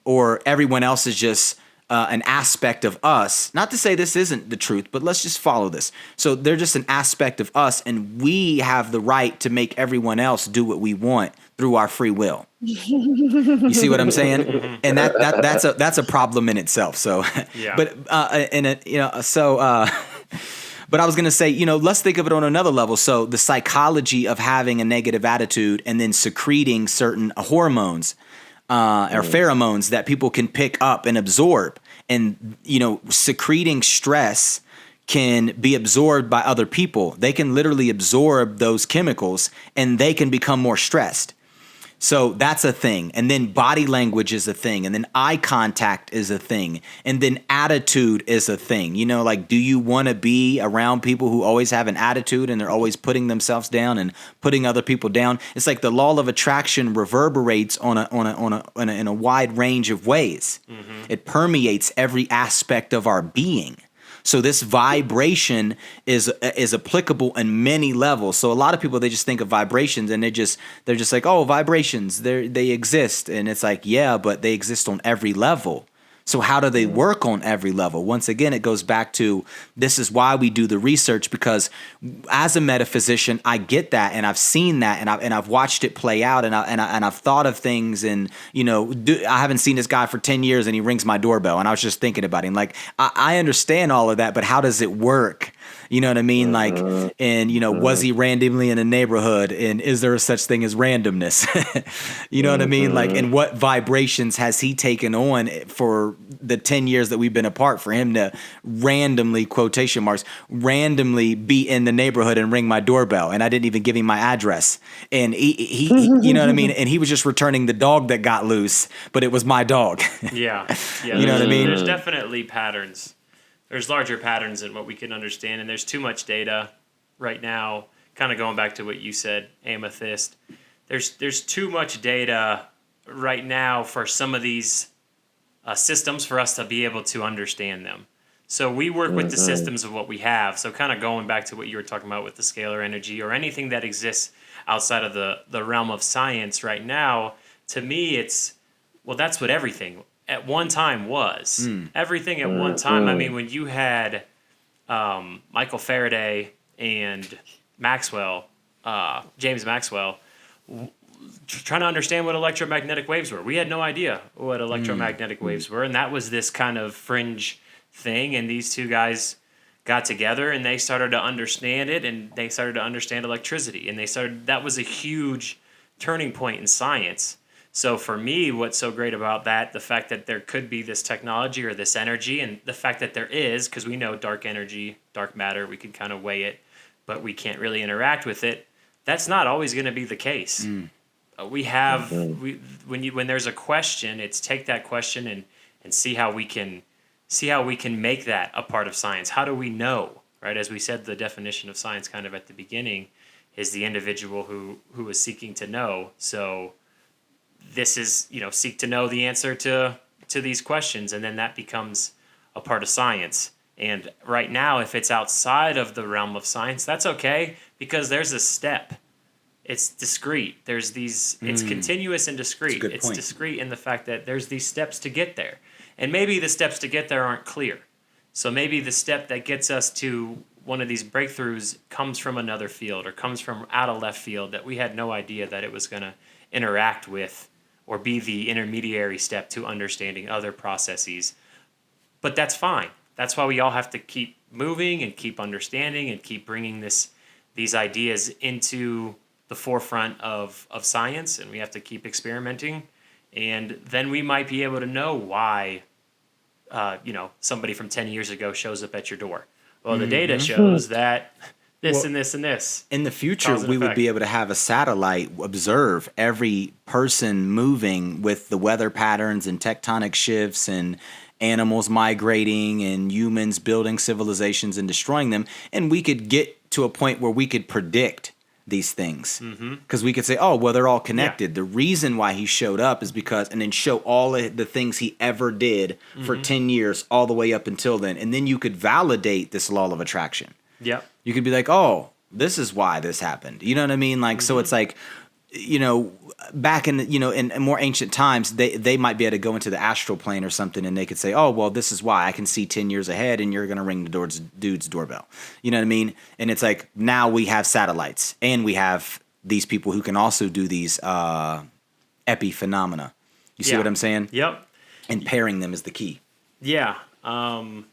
or everyone else is just an aspect of us. Not to say this isn't the truth, but let's just follow this. So they're just an aspect of us, and we have the right to make everyone else do what we want through our free will. You see what I'm saying? And that's a problem in itself. So,
yeah.
But But I was going to say, let's think of it on another level. So the psychology of having a negative attitude and then secreting certain hormones or pheromones that people can pick up and absorb. And, secreting stress can be absorbed by other people. They can literally absorb those chemicals and they can become more stressed. So that's a thing. And then body language is a thing. And then eye contact is a thing. And then attitude is a thing. Do you want to be around people who always have an attitude and they're always putting themselves down and putting other people down? It's like the law of attraction reverberates in a wide range of ways. Mm-hmm. It permeates every aspect of our being. So this vibration is applicable in many levels. So a lot of people, they just think of vibrations and they're just like, oh, vibrations, they exist. And it's like, yeah, but they exist on every level. So how do they work on every level? Once again, it goes back to, this is why we do the research, because as a metaphysician, I get that, and I've seen that, and I've watched it play out, and I've thought of things, and I haven't seen this guy for 10 years, and he rings my doorbell, and I was just thinking about him. Like, I understand all of that, but how does it work? You know what I mean? Like, and, was he randomly in a neighborhood? And is there such thing as randomness? You know what I mean? Like, and what vibrations has he taken on for the 10 years that we've been apart for him to randomly, quotation marks, randomly be in the neighborhood and ring my doorbell? And I didn't even give him my address. And he you know what I mean? And he was just returning the dog that got loose, but it was my dog.
Yeah.
You know what I mean?
There's definitely patterns. There's larger patterns in what we can understand, and there's too much data right now. Kind of going back to what you said, Amethyst. There's too much data right now for some of these systems for us to be able to understand them. So we work with the systems of what we have. So kind of going back to what you were talking about with the scalar energy or anything that exists outside of the realm of science right now, to me that's what everything at one time was. Everything at one time. I mean, when you had Michael Faraday and Maxwell, James Maxwell, trying to understand what electromagnetic waves were. We had no idea what electromagnetic waves were, and that was this kind of fringe thing, and these two guys got together and they started to understand it, and they started to understand electricity, and that was a huge turning point in science. So for me, what's so great about that, the fact that there could be this technology or this energy, and the fact that there is, because we know dark energy, dark matter, we can kind of weigh it, but we can't really interact with it. That's not always going to be the case. We have when there's a question, it's take that question and see how we can make that a part of science. How do we know, right? As we said, the definition of science kind of at the beginning is the individual who is seeking to know. So this is, seek to know the answer to these questions, and then that becomes a part of science. And right now, if it's outside of the realm of science, that's okay, because there's a step. It's discrete. There's these, it's continuous and discrete. It's discrete in the fact that there's these steps to get there. And maybe the steps to get there aren't clear. So maybe the step that gets us to one of these breakthroughs comes from another field, or comes from out of left field that we had no idea that it was going to interact with or be the intermediary step to understanding other processes. But that's fine. That's why we all have to keep moving and keep understanding and keep bringing these ideas into the forefront of science, and we have to keep experimenting. And then we might be able to know why somebody from 10 years ago shows up at your door. Well, the data shows that this and this and this.
In the future, we would be able to have a satellite observe every person moving with the weather patterns and tectonic shifts and animals migrating and humans building civilizations and destroying them. And we could get to a point where we could predict these things, because we could say, oh, well, they're all connected. The reason why he showed up is because, and then show all of the things he ever did for 10 years all the way up until then. And then you could validate this law of attraction.
Yeah.
You could be like, oh, this is why this happened. You know what I mean? Like, so it's like, back in, in more ancient times, they might be able to go into the astral plane or something, and they could say, oh, well, this is why I can see 10 years ahead, and you're going to ring the dude's doorbell. You know what I mean? And it's like, now we have satellites, and we have these people who can also do these epiphenomena. You see what I'm saying?
Yep.
And pairing them is the key.
Yeah. And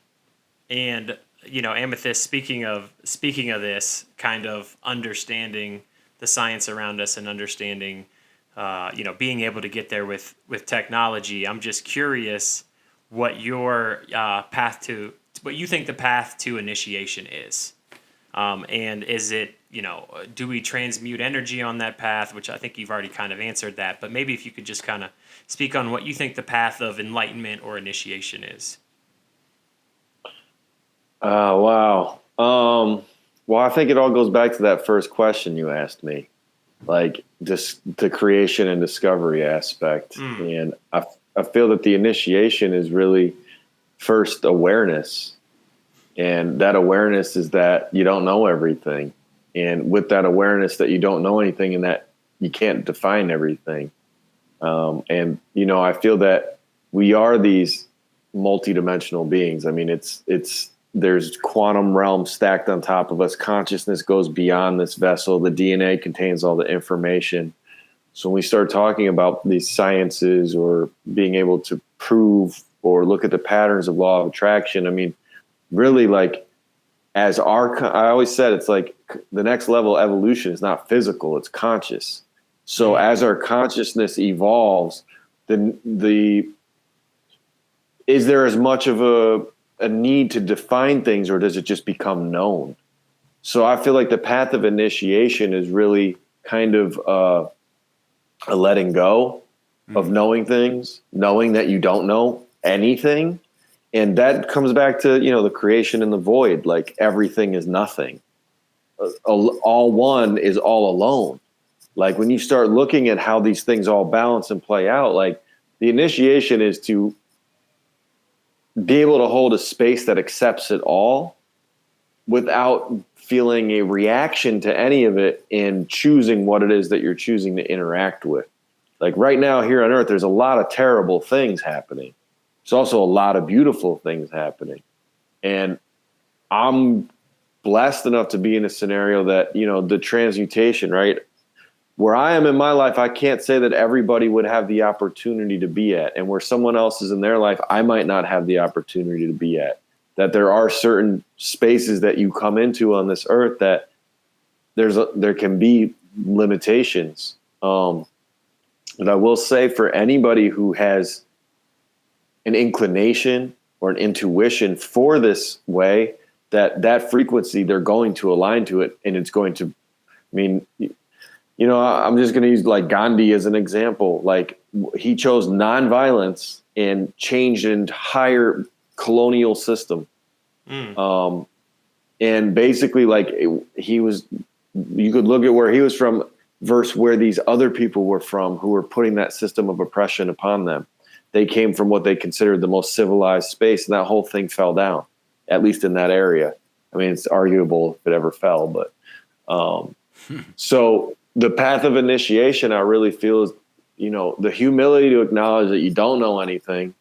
Amethyst, speaking of this, kind of understanding the science around us and understanding, being able to get there with technology. I'm just curious what your what you think the path to initiation is. And is it, do we transmute energy on that path, which I think you've already kind of answered that, but maybe if you could just kind of speak on what you think the path of enlightenment or initiation is.
Wow. Well, I think it all goes back to that first question you asked me, like just the creation and discovery aspect. And I feel that the initiation is really first awareness. And that awareness is that you don't know everything. And with that awareness that you don't know anything and that you can't define everything. And, I feel that we are these multidimensional beings. I mean, there's quantum realms stacked on top of us. Consciousness goes beyond this vessel. The DNA contains all the information. So when we start talking about these sciences or being able to prove or look at the patterns of law of attraction, I mean, really, like, I always said, it's like the next level of evolution is not physical, it's conscious. So as our consciousness evolves, then is there as much of a need to define things, or does it just become known? So I feel like the path of initiation is really kind of a letting go of knowing things, knowing that you don't know anything. And that comes back to, the creation and the void, like everything is nothing. All one is all alone. Like when you start looking at how these things all balance and play out, like the initiation is to be able to hold a space that accepts it all without feeling a reaction to any of it and choosing what it is that you're choosing to interact with. Like right now here on Earth, there's a lot of terrible things happening. There's also a lot of beautiful things happening. And I'm blessed enough to be in a scenario that, the transmutation, right? Where I am in my life, I can't say that everybody would have the opportunity to be at. And where someone else is in their life, I might not have the opportunity to be at. That there are certain spaces that you come into on this earth that there can be limitations. But I will say, for anybody who has an inclination or an intuition for this way, that frequency, they're going to align to it. And it's going to, I'm just going to use like Gandhi as an example. Like he chose nonviolence and changed an entire colonial system. And basically, like he was you could look at where he was from versus where these other people were from who were putting that system of oppression upon them. They came from what they considered the most civilized space, and that whole thing fell down, at least in that area. I mean, it's arguable if it ever fell, but so the path of initiation, I really feel, is, you know, the humility to acknowledge that you don't know anything.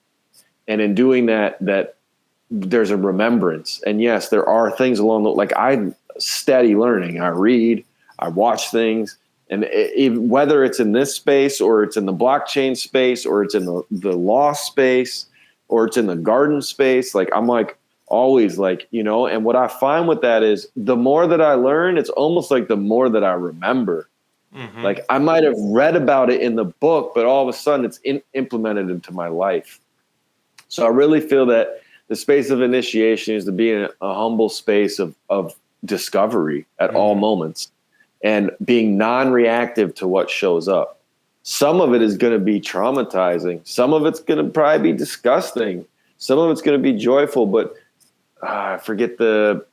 And in doing that, that there's a remembrance. And yes, there are things along the, like, I'm steady learning. I read, I watch things. And whether it's in this space or it's in the blockchain space or it's in the law space or it's in the garden space, like, I'm like, always, like, you know, and what I find with that is the more that I learn, it's almost like the more that I remember. Mm-hmm. Like, I might have read about it in the book, but all of a sudden it's implemented into my life. So I really feel that the space of initiation is to be in a humble space of discovery at all moments and being non-reactive to what shows up. Some of it is going to be traumatizing. Some of it's going to probably be disgusting. Some of it's going to be joyful, but I forget the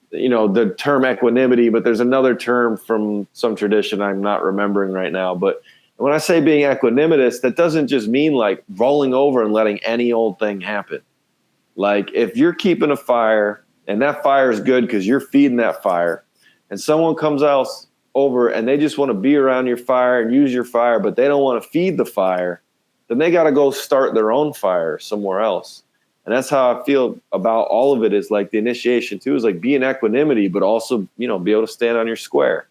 term equanimity, but there's another term from some tradition I'm not remembering right now. But when I say being equanimous, that doesn't just mean like rolling over and letting any old thing happen. Like, if you're keeping a fire and that fire is good because you're feeding that fire, and someone comes else over and they just want to be around your fire and use your fire, but they don't want to feed the fire, then they got to go start their own fire somewhere else. And that's how I feel about all of it, is like the initiation too, is like be in equanimity, but also, you know, be able to stand on your square,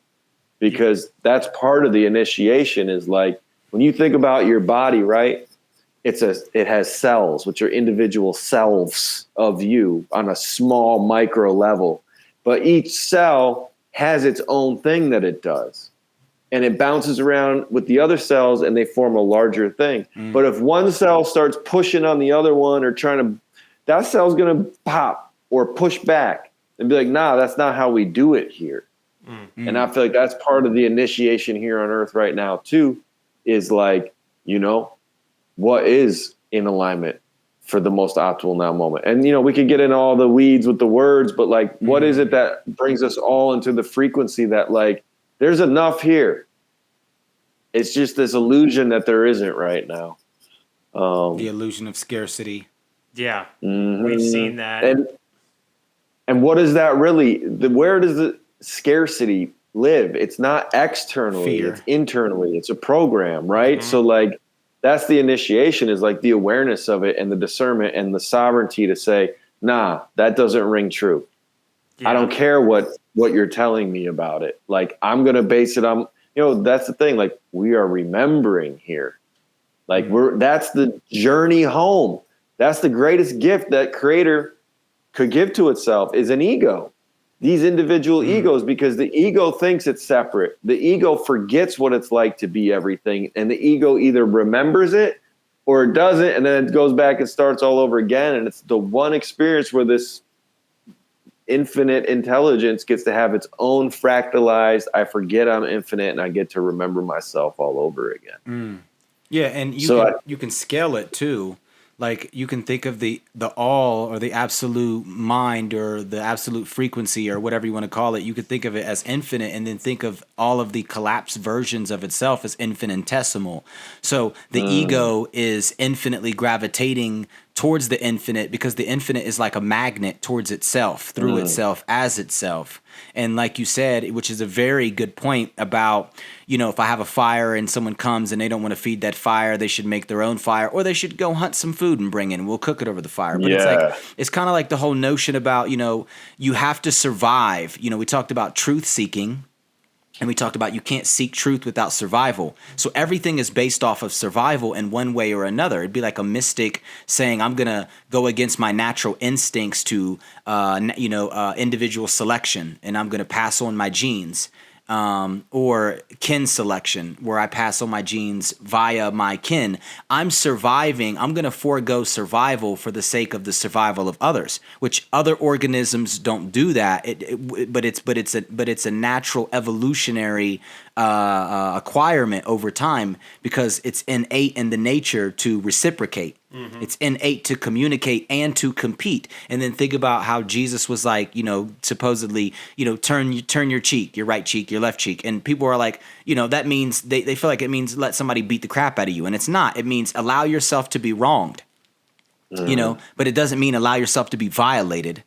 because that's part of the initiation. Is like, when you think about your body, right? It has cells, which are individual selves of you on a small micro level, but each cell has its own thing that it does. And it bounces around with the other cells and they form a larger thing. Mm. But if one cell starts pushing on the other one or that cell's going to pop or push back and be like, nah, that's not how we do it here. Mm. And I feel like that's part of the initiation here on earth right now too, is like, you know, what is in alignment for the most optimal now moment. And, you know, we could get in all the weeds with the words, but like, what is it that brings us all into the frequency that, like, there's enough here. It's just this illusion that there isn't right now.
The illusion of scarcity.
Yeah, we've seen that.
And what is that really? Where does the scarcity live? It's not externally, Fear. It's internally. It's a program, right? Mm-hmm. So like, that's the initiation, is like the awareness of it and the discernment and the sovereignty to say, nah, that doesn't ring true. Yeah. I don't care what you're telling me about it. Like, I'm going to base it on, you know, that's the thing. Like, we are remembering here. Like, that's the journey home. That's the greatest gift that creator could give to itself, is an ego. These individual egos, because the ego thinks it's separate. The ego forgets what it's like to be everything. And the ego either remembers it or it doesn't. And then it goes back and starts all over again. And it's the one experience where this infinite intelligence gets to have its own fractalized, I forget I'm infinite and I get to remember myself all over again.
Mm. Yeah, and you can scale it too. Like, you can think of the all, or the absolute mind, or the absolute frequency, or whatever you want to call it. You could think of it as infinite, and then think of all of the collapsed versions of itself as infinitesimal. So the ego is infinitely gravitating towards the infinite, because the infinite is like a magnet towards itself, through itself, as itself. And like you said, which is a very good point about, you know, if I have a fire and someone comes and they don't want to feed that fire, they should make their own fire, or they should go hunt some food and bring it, and we'll cook it over the fire. But it's kind of like the whole notion about, you know, you have to survive. You know, we talked about truth seeking. And we talked about you can't seek truth without survival. So everything is based off of survival in one way or another. It'd be like a mystic saying, I'm going to go against my natural instincts to, individual selection, and I'm going to pass on my genes. Or kin selection, where I pass on my genes via my kin. I'm surviving. I'm going to forego survival for the sake of the survival of others, which other organisms don't do that. But it's a natural evolutionary acquirement over time because it's innate in the nature to reciprocate. It's innate to communicate and to compete. And then think about how Jesus was like, supposedly, turn your cheek, your right cheek, your left cheek. And people are like, that means they feel like it means let somebody beat the crap out of you. And it's not. It means allow yourself to be wronged. But it doesn't mean allow yourself to be violated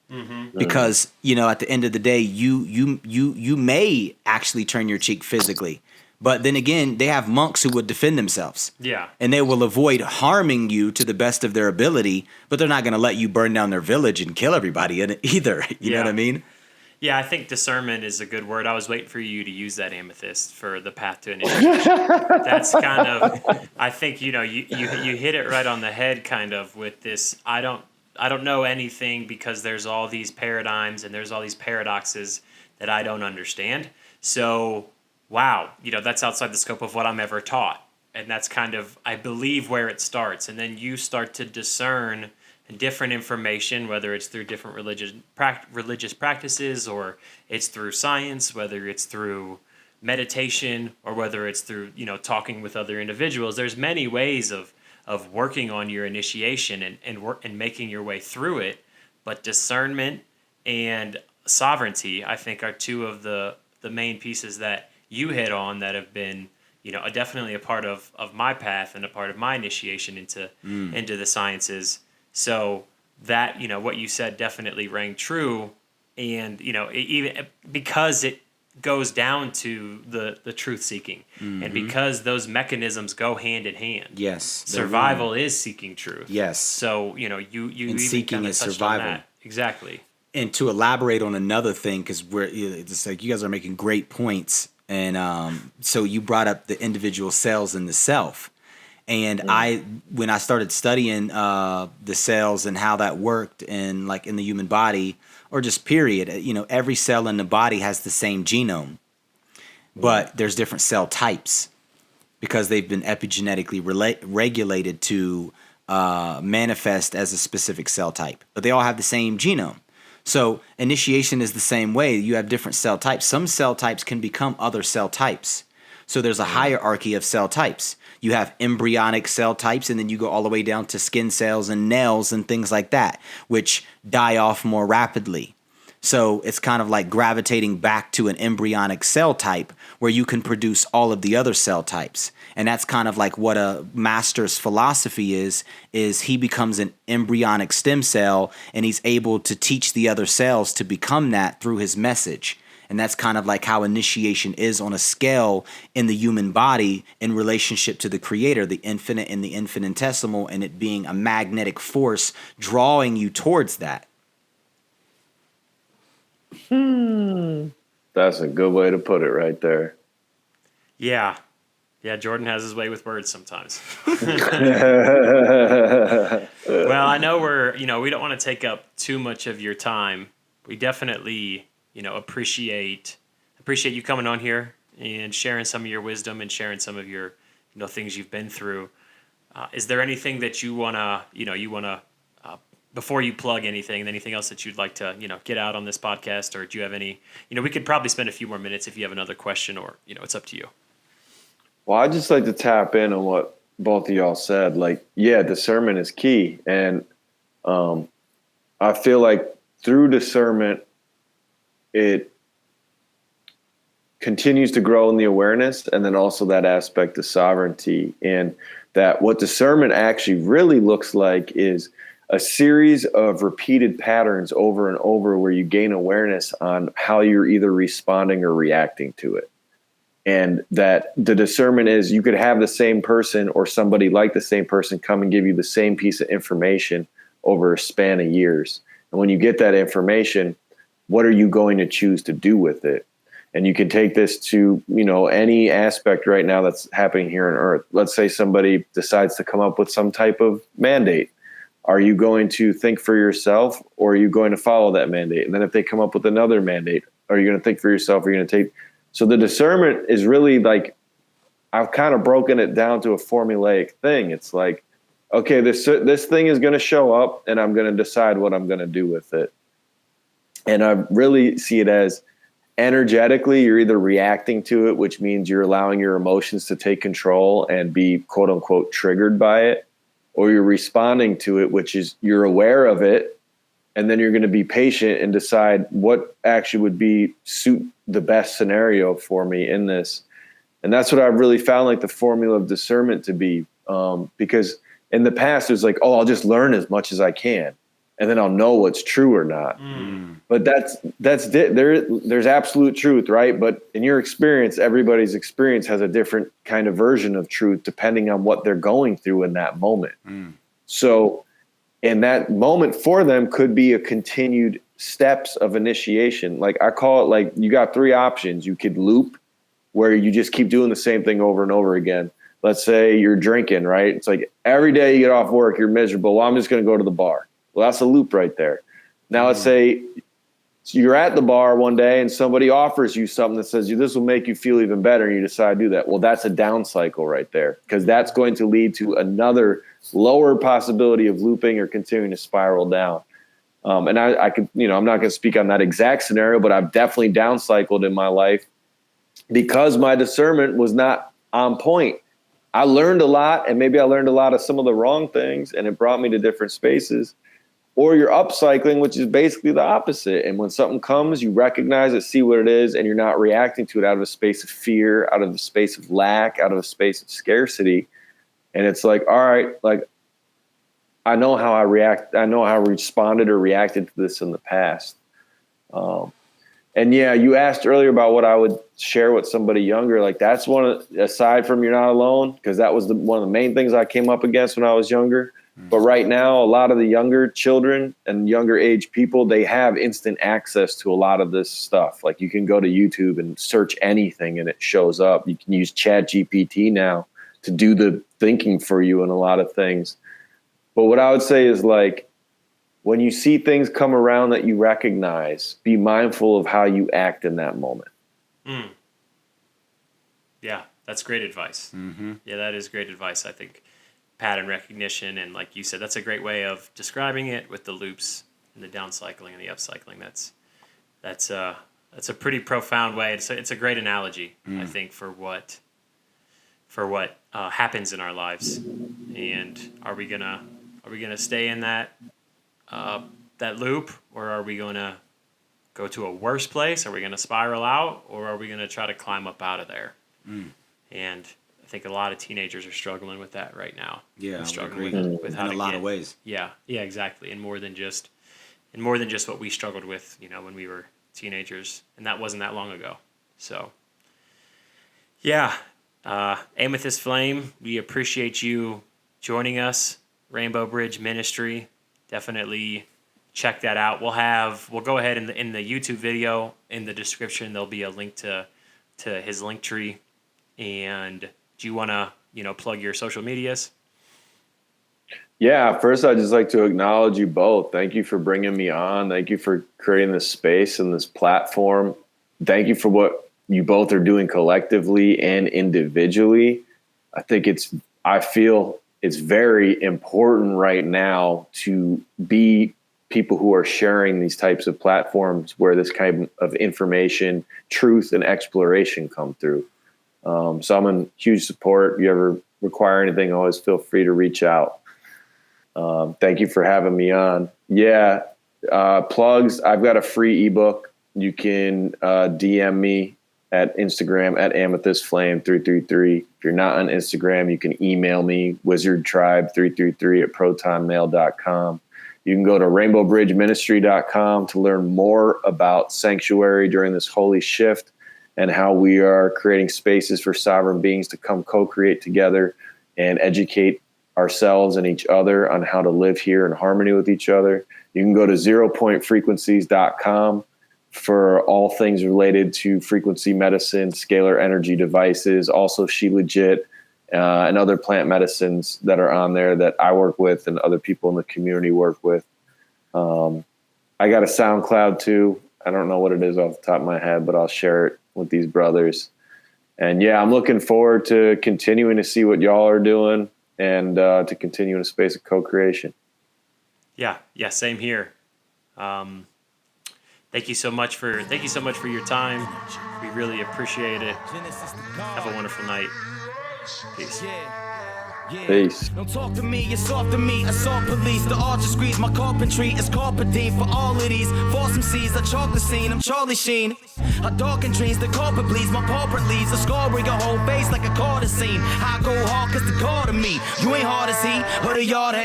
because, at the end of the day, you may actually turn your cheek physically. But then again, they have monks who would defend themselves.
Yeah.
And they will avoid harming you to the best of their ability, but they're not going to let you burn down their village and kill everybody in it either. You know what I mean?
Yeah, I think discernment is a good word. I was waiting for you to use that, Amethyst, for the path to initiation. That's kind of, I think, you hit it right on the head kind of with this, I don't know anything because there's all these paradigms and there's all these paradoxes that I don't understand. So, wow, that's outside the scope of what I'm ever taught. And that's kind of, I believe, where it starts. And then you start to discern different information, whether it's through different religious practices or it's through science, whether it's through meditation or whether it's through, talking with other individuals. There's many ways of working on your initiation and making your way through it. But discernment and sovereignty, I think, are two of the main pieces that you hit on that have been, definitely a part of my path and a part of my initiation into the sciences. So that, what you said definitely rang true. And, even because it goes down to the truth seeking and because those mechanisms go hand in hand.
Yes.
Survival is seeking truth.
Yes.
So, you
and
even
seeking is survival.
Exactly.
And to elaborate on another thing, because it's like you guys are making great points. And so you brought up the individual cells in the self. And when I started studying the cells and how that worked in the human body or just period, every cell in the body has the same genome, but there's different cell types because they've been epigenetically regulated to manifest as a specific cell type, but they all have the same genome. So initiation is the same way. You have different cell types. Some cell types can become other cell types. So there's a hierarchy of cell types. You have embryonic cell types, and then you go all the way down to skin cells and nails and things like that, which die off more rapidly. So it's kind of like gravitating back to an embryonic cell type where you can produce all of the other cell types. And that's kind of like what a master's philosophy is he becomes an embryonic stem cell and he's able to teach the other cells to become that through his message. And that's kind of like how initiation is on a scale in the human body in relationship to the creator, the infinite and the infinitesimal, and it being a magnetic force drawing you towards that.
That's a good way to put it right there.
Yeah. Yeah, Jordan has his way with words sometimes. Well, I know we don't want to take up too much of your time. We definitely, appreciate you coming on here and sharing some of your wisdom and sharing some of your, things you've been through. Is there anything that you wanna, before you plug anything else that you'd like to, get out on this podcast, or do you have any, we could probably spend a few more minutes if you have another question, or, it's up to you.
Well, I'd just like to tap in on what both of y'all said. Discernment is key. And I feel like through discernment, it continues to grow in the awareness, and then also that aspect of sovereignty. And that what discernment actually really looks like is a series of repeated patterns over and over where you gain awareness on how you're either responding or reacting to it. And that the discernment is you could have the same person or somebody like the same person come and give you the same piece of information over a span of years. And when you get that information, what are you going to choose to do with it? And you can take this to, any aspect right now that's happening here on Earth. Let's say somebody decides to come up with some type of mandate. Are you going to think for yourself, or are you going to follow that mandate? And then if they come up with another mandate, are you going to think for yourself, or are you going to take... So the discernment is really like, I've kind of broken it down to a formulaic thing. It's like, okay, this thing is going to show up and I'm going to decide what I'm going to do with it. And I really see it as energetically, you're either reacting to it, which means you're allowing your emotions to take control and be quote unquote triggered by it, or you're responding to it, which is you're aware of it. And then you're going to be patient and decide what actually would suit the best scenario for me in this. And that's what I've really found like the formula of discernment to be, because in the past, it was like, oh, I'll just learn as much as I can, and then I'll know what's true or not. But there's absolute truth, right? But in your experience, everybody's experience has a different kind of version of truth depending on what they're going through in that moment. So in that moment for them could be a continued steps of initiation. Like I call it, like you got three options. You could loop, where you just keep doing the same thing over and over again. Let's say you're drinking, right? It's like every day you get off work, you're miserable. Well, I'm just going to go to the bar. Well, that's a loop right there. Now let's say you're at the bar one day and somebody offers you something that says this will make you feel even better, and you decide to do that. Well, that's a down cycle right there, because that's going to lead to another lower possibility of looping or continuing to spiral down. And I could, I'm not going to speak on that exact scenario, but I've definitely down cycled in my life because my discernment was not on point. I learned a lot, and maybe I learned a lot of some of the wrong things, and it brought me to different spaces. Or you're upcycling, which is basically the opposite. And when something comes, you recognize it, see what it is, and you're not reacting to it out of a space of fear, out of a space of lack, out of a space of scarcity. And it's like, all right, like I know how I react. I know how I responded or reacted to this in the past. And yeah, you asked earlier about what I would share with somebody younger. Like that's aside from you're not alone, because that was one of the main things I came up against when I was younger. But right now, a lot of the younger children and younger age people, they have instant access to a lot of this stuff. Like you can go to YouTube and search anything and it shows up. You can use ChatGPT now to do the thinking for you in a lot of things. But what I would say is like, when you see things come around that you recognize, be mindful of how you act in that moment.
Yeah, that's great advice. Yeah, that is great advice. I think pattern recognition, and like you said, that's a great way of describing it with the loops and the down cycling and the upcycling. That's a pretty profound way. It's a great analogy, I think, for what happens in our lives. And are we gonna stay in that loop, or are we gonna go to a worse place? Are we gonna spiral out, or are we gonna try to climb up out of there? And I think a lot of teenagers are struggling with that right now.
Yeah,
struggling with how
in a lot of ways.
Yeah, exactly, and more than just what we struggled with, when we were teenagers, and that wasn't that long ago. So, yeah, Amethyst Flame, we appreciate you joining us. Rainbow Bridge Ministry, definitely check that out. We'll go ahead in the YouTube video in the description. There'll be a link to his Linktree. And do you want to, plug your social medias?
Yeah, first I'd just like to acknowledge you both. Thank you for bringing me on. Thank you for creating this space and this platform. Thank you for what you both are doing collectively and individually. I feel it's very important right now to be people who are sharing these types of platforms where this kind of information, truth, and exploration come through. So I'm in huge support. If you ever require anything, always feel free to reach out. Thank you for having me on. Yeah. Plugs. I've got a free ebook. You can DM me at Instagram at amethystflame333. If you're not on Instagram, you can email me wizardtribe333@protonmail.com. You can go to rainbowbridgeministry.com to learn more about Sanctuary during this holy shift and how we are creating spaces for sovereign beings to come co-create together and educate ourselves and each other on how to live here in harmony with each other. You can go to zeropointfrequencies.com for all things related to frequency medicine, scalar energy devices, also She Legit, and other plant medicines that are on there that I work with and other people in the community work with. I got a SoundCloud too. I don't know what it is off the top of my head, but I'll share it with these brothers. And yeah, I'm looking forward to continuing to see what y'all are doing and to continue in a space of co-creation.
Yeah, same here. Thank you so much for your time. We really appreciate it. Have a wonderful night. Peace.
Peace.
Don't talk to me, it's off to me. Assault police, the archer screeds. My carpentry is carpeting for all of these. False MCs, I chalk the scene. I'm Charlie Sheen. I darken dreams, the carpet bleeds. My pauper leaves a scar with your whole face like a Carter scene. I go hard cause the car to me. You ain't hard as he, but a yard hate.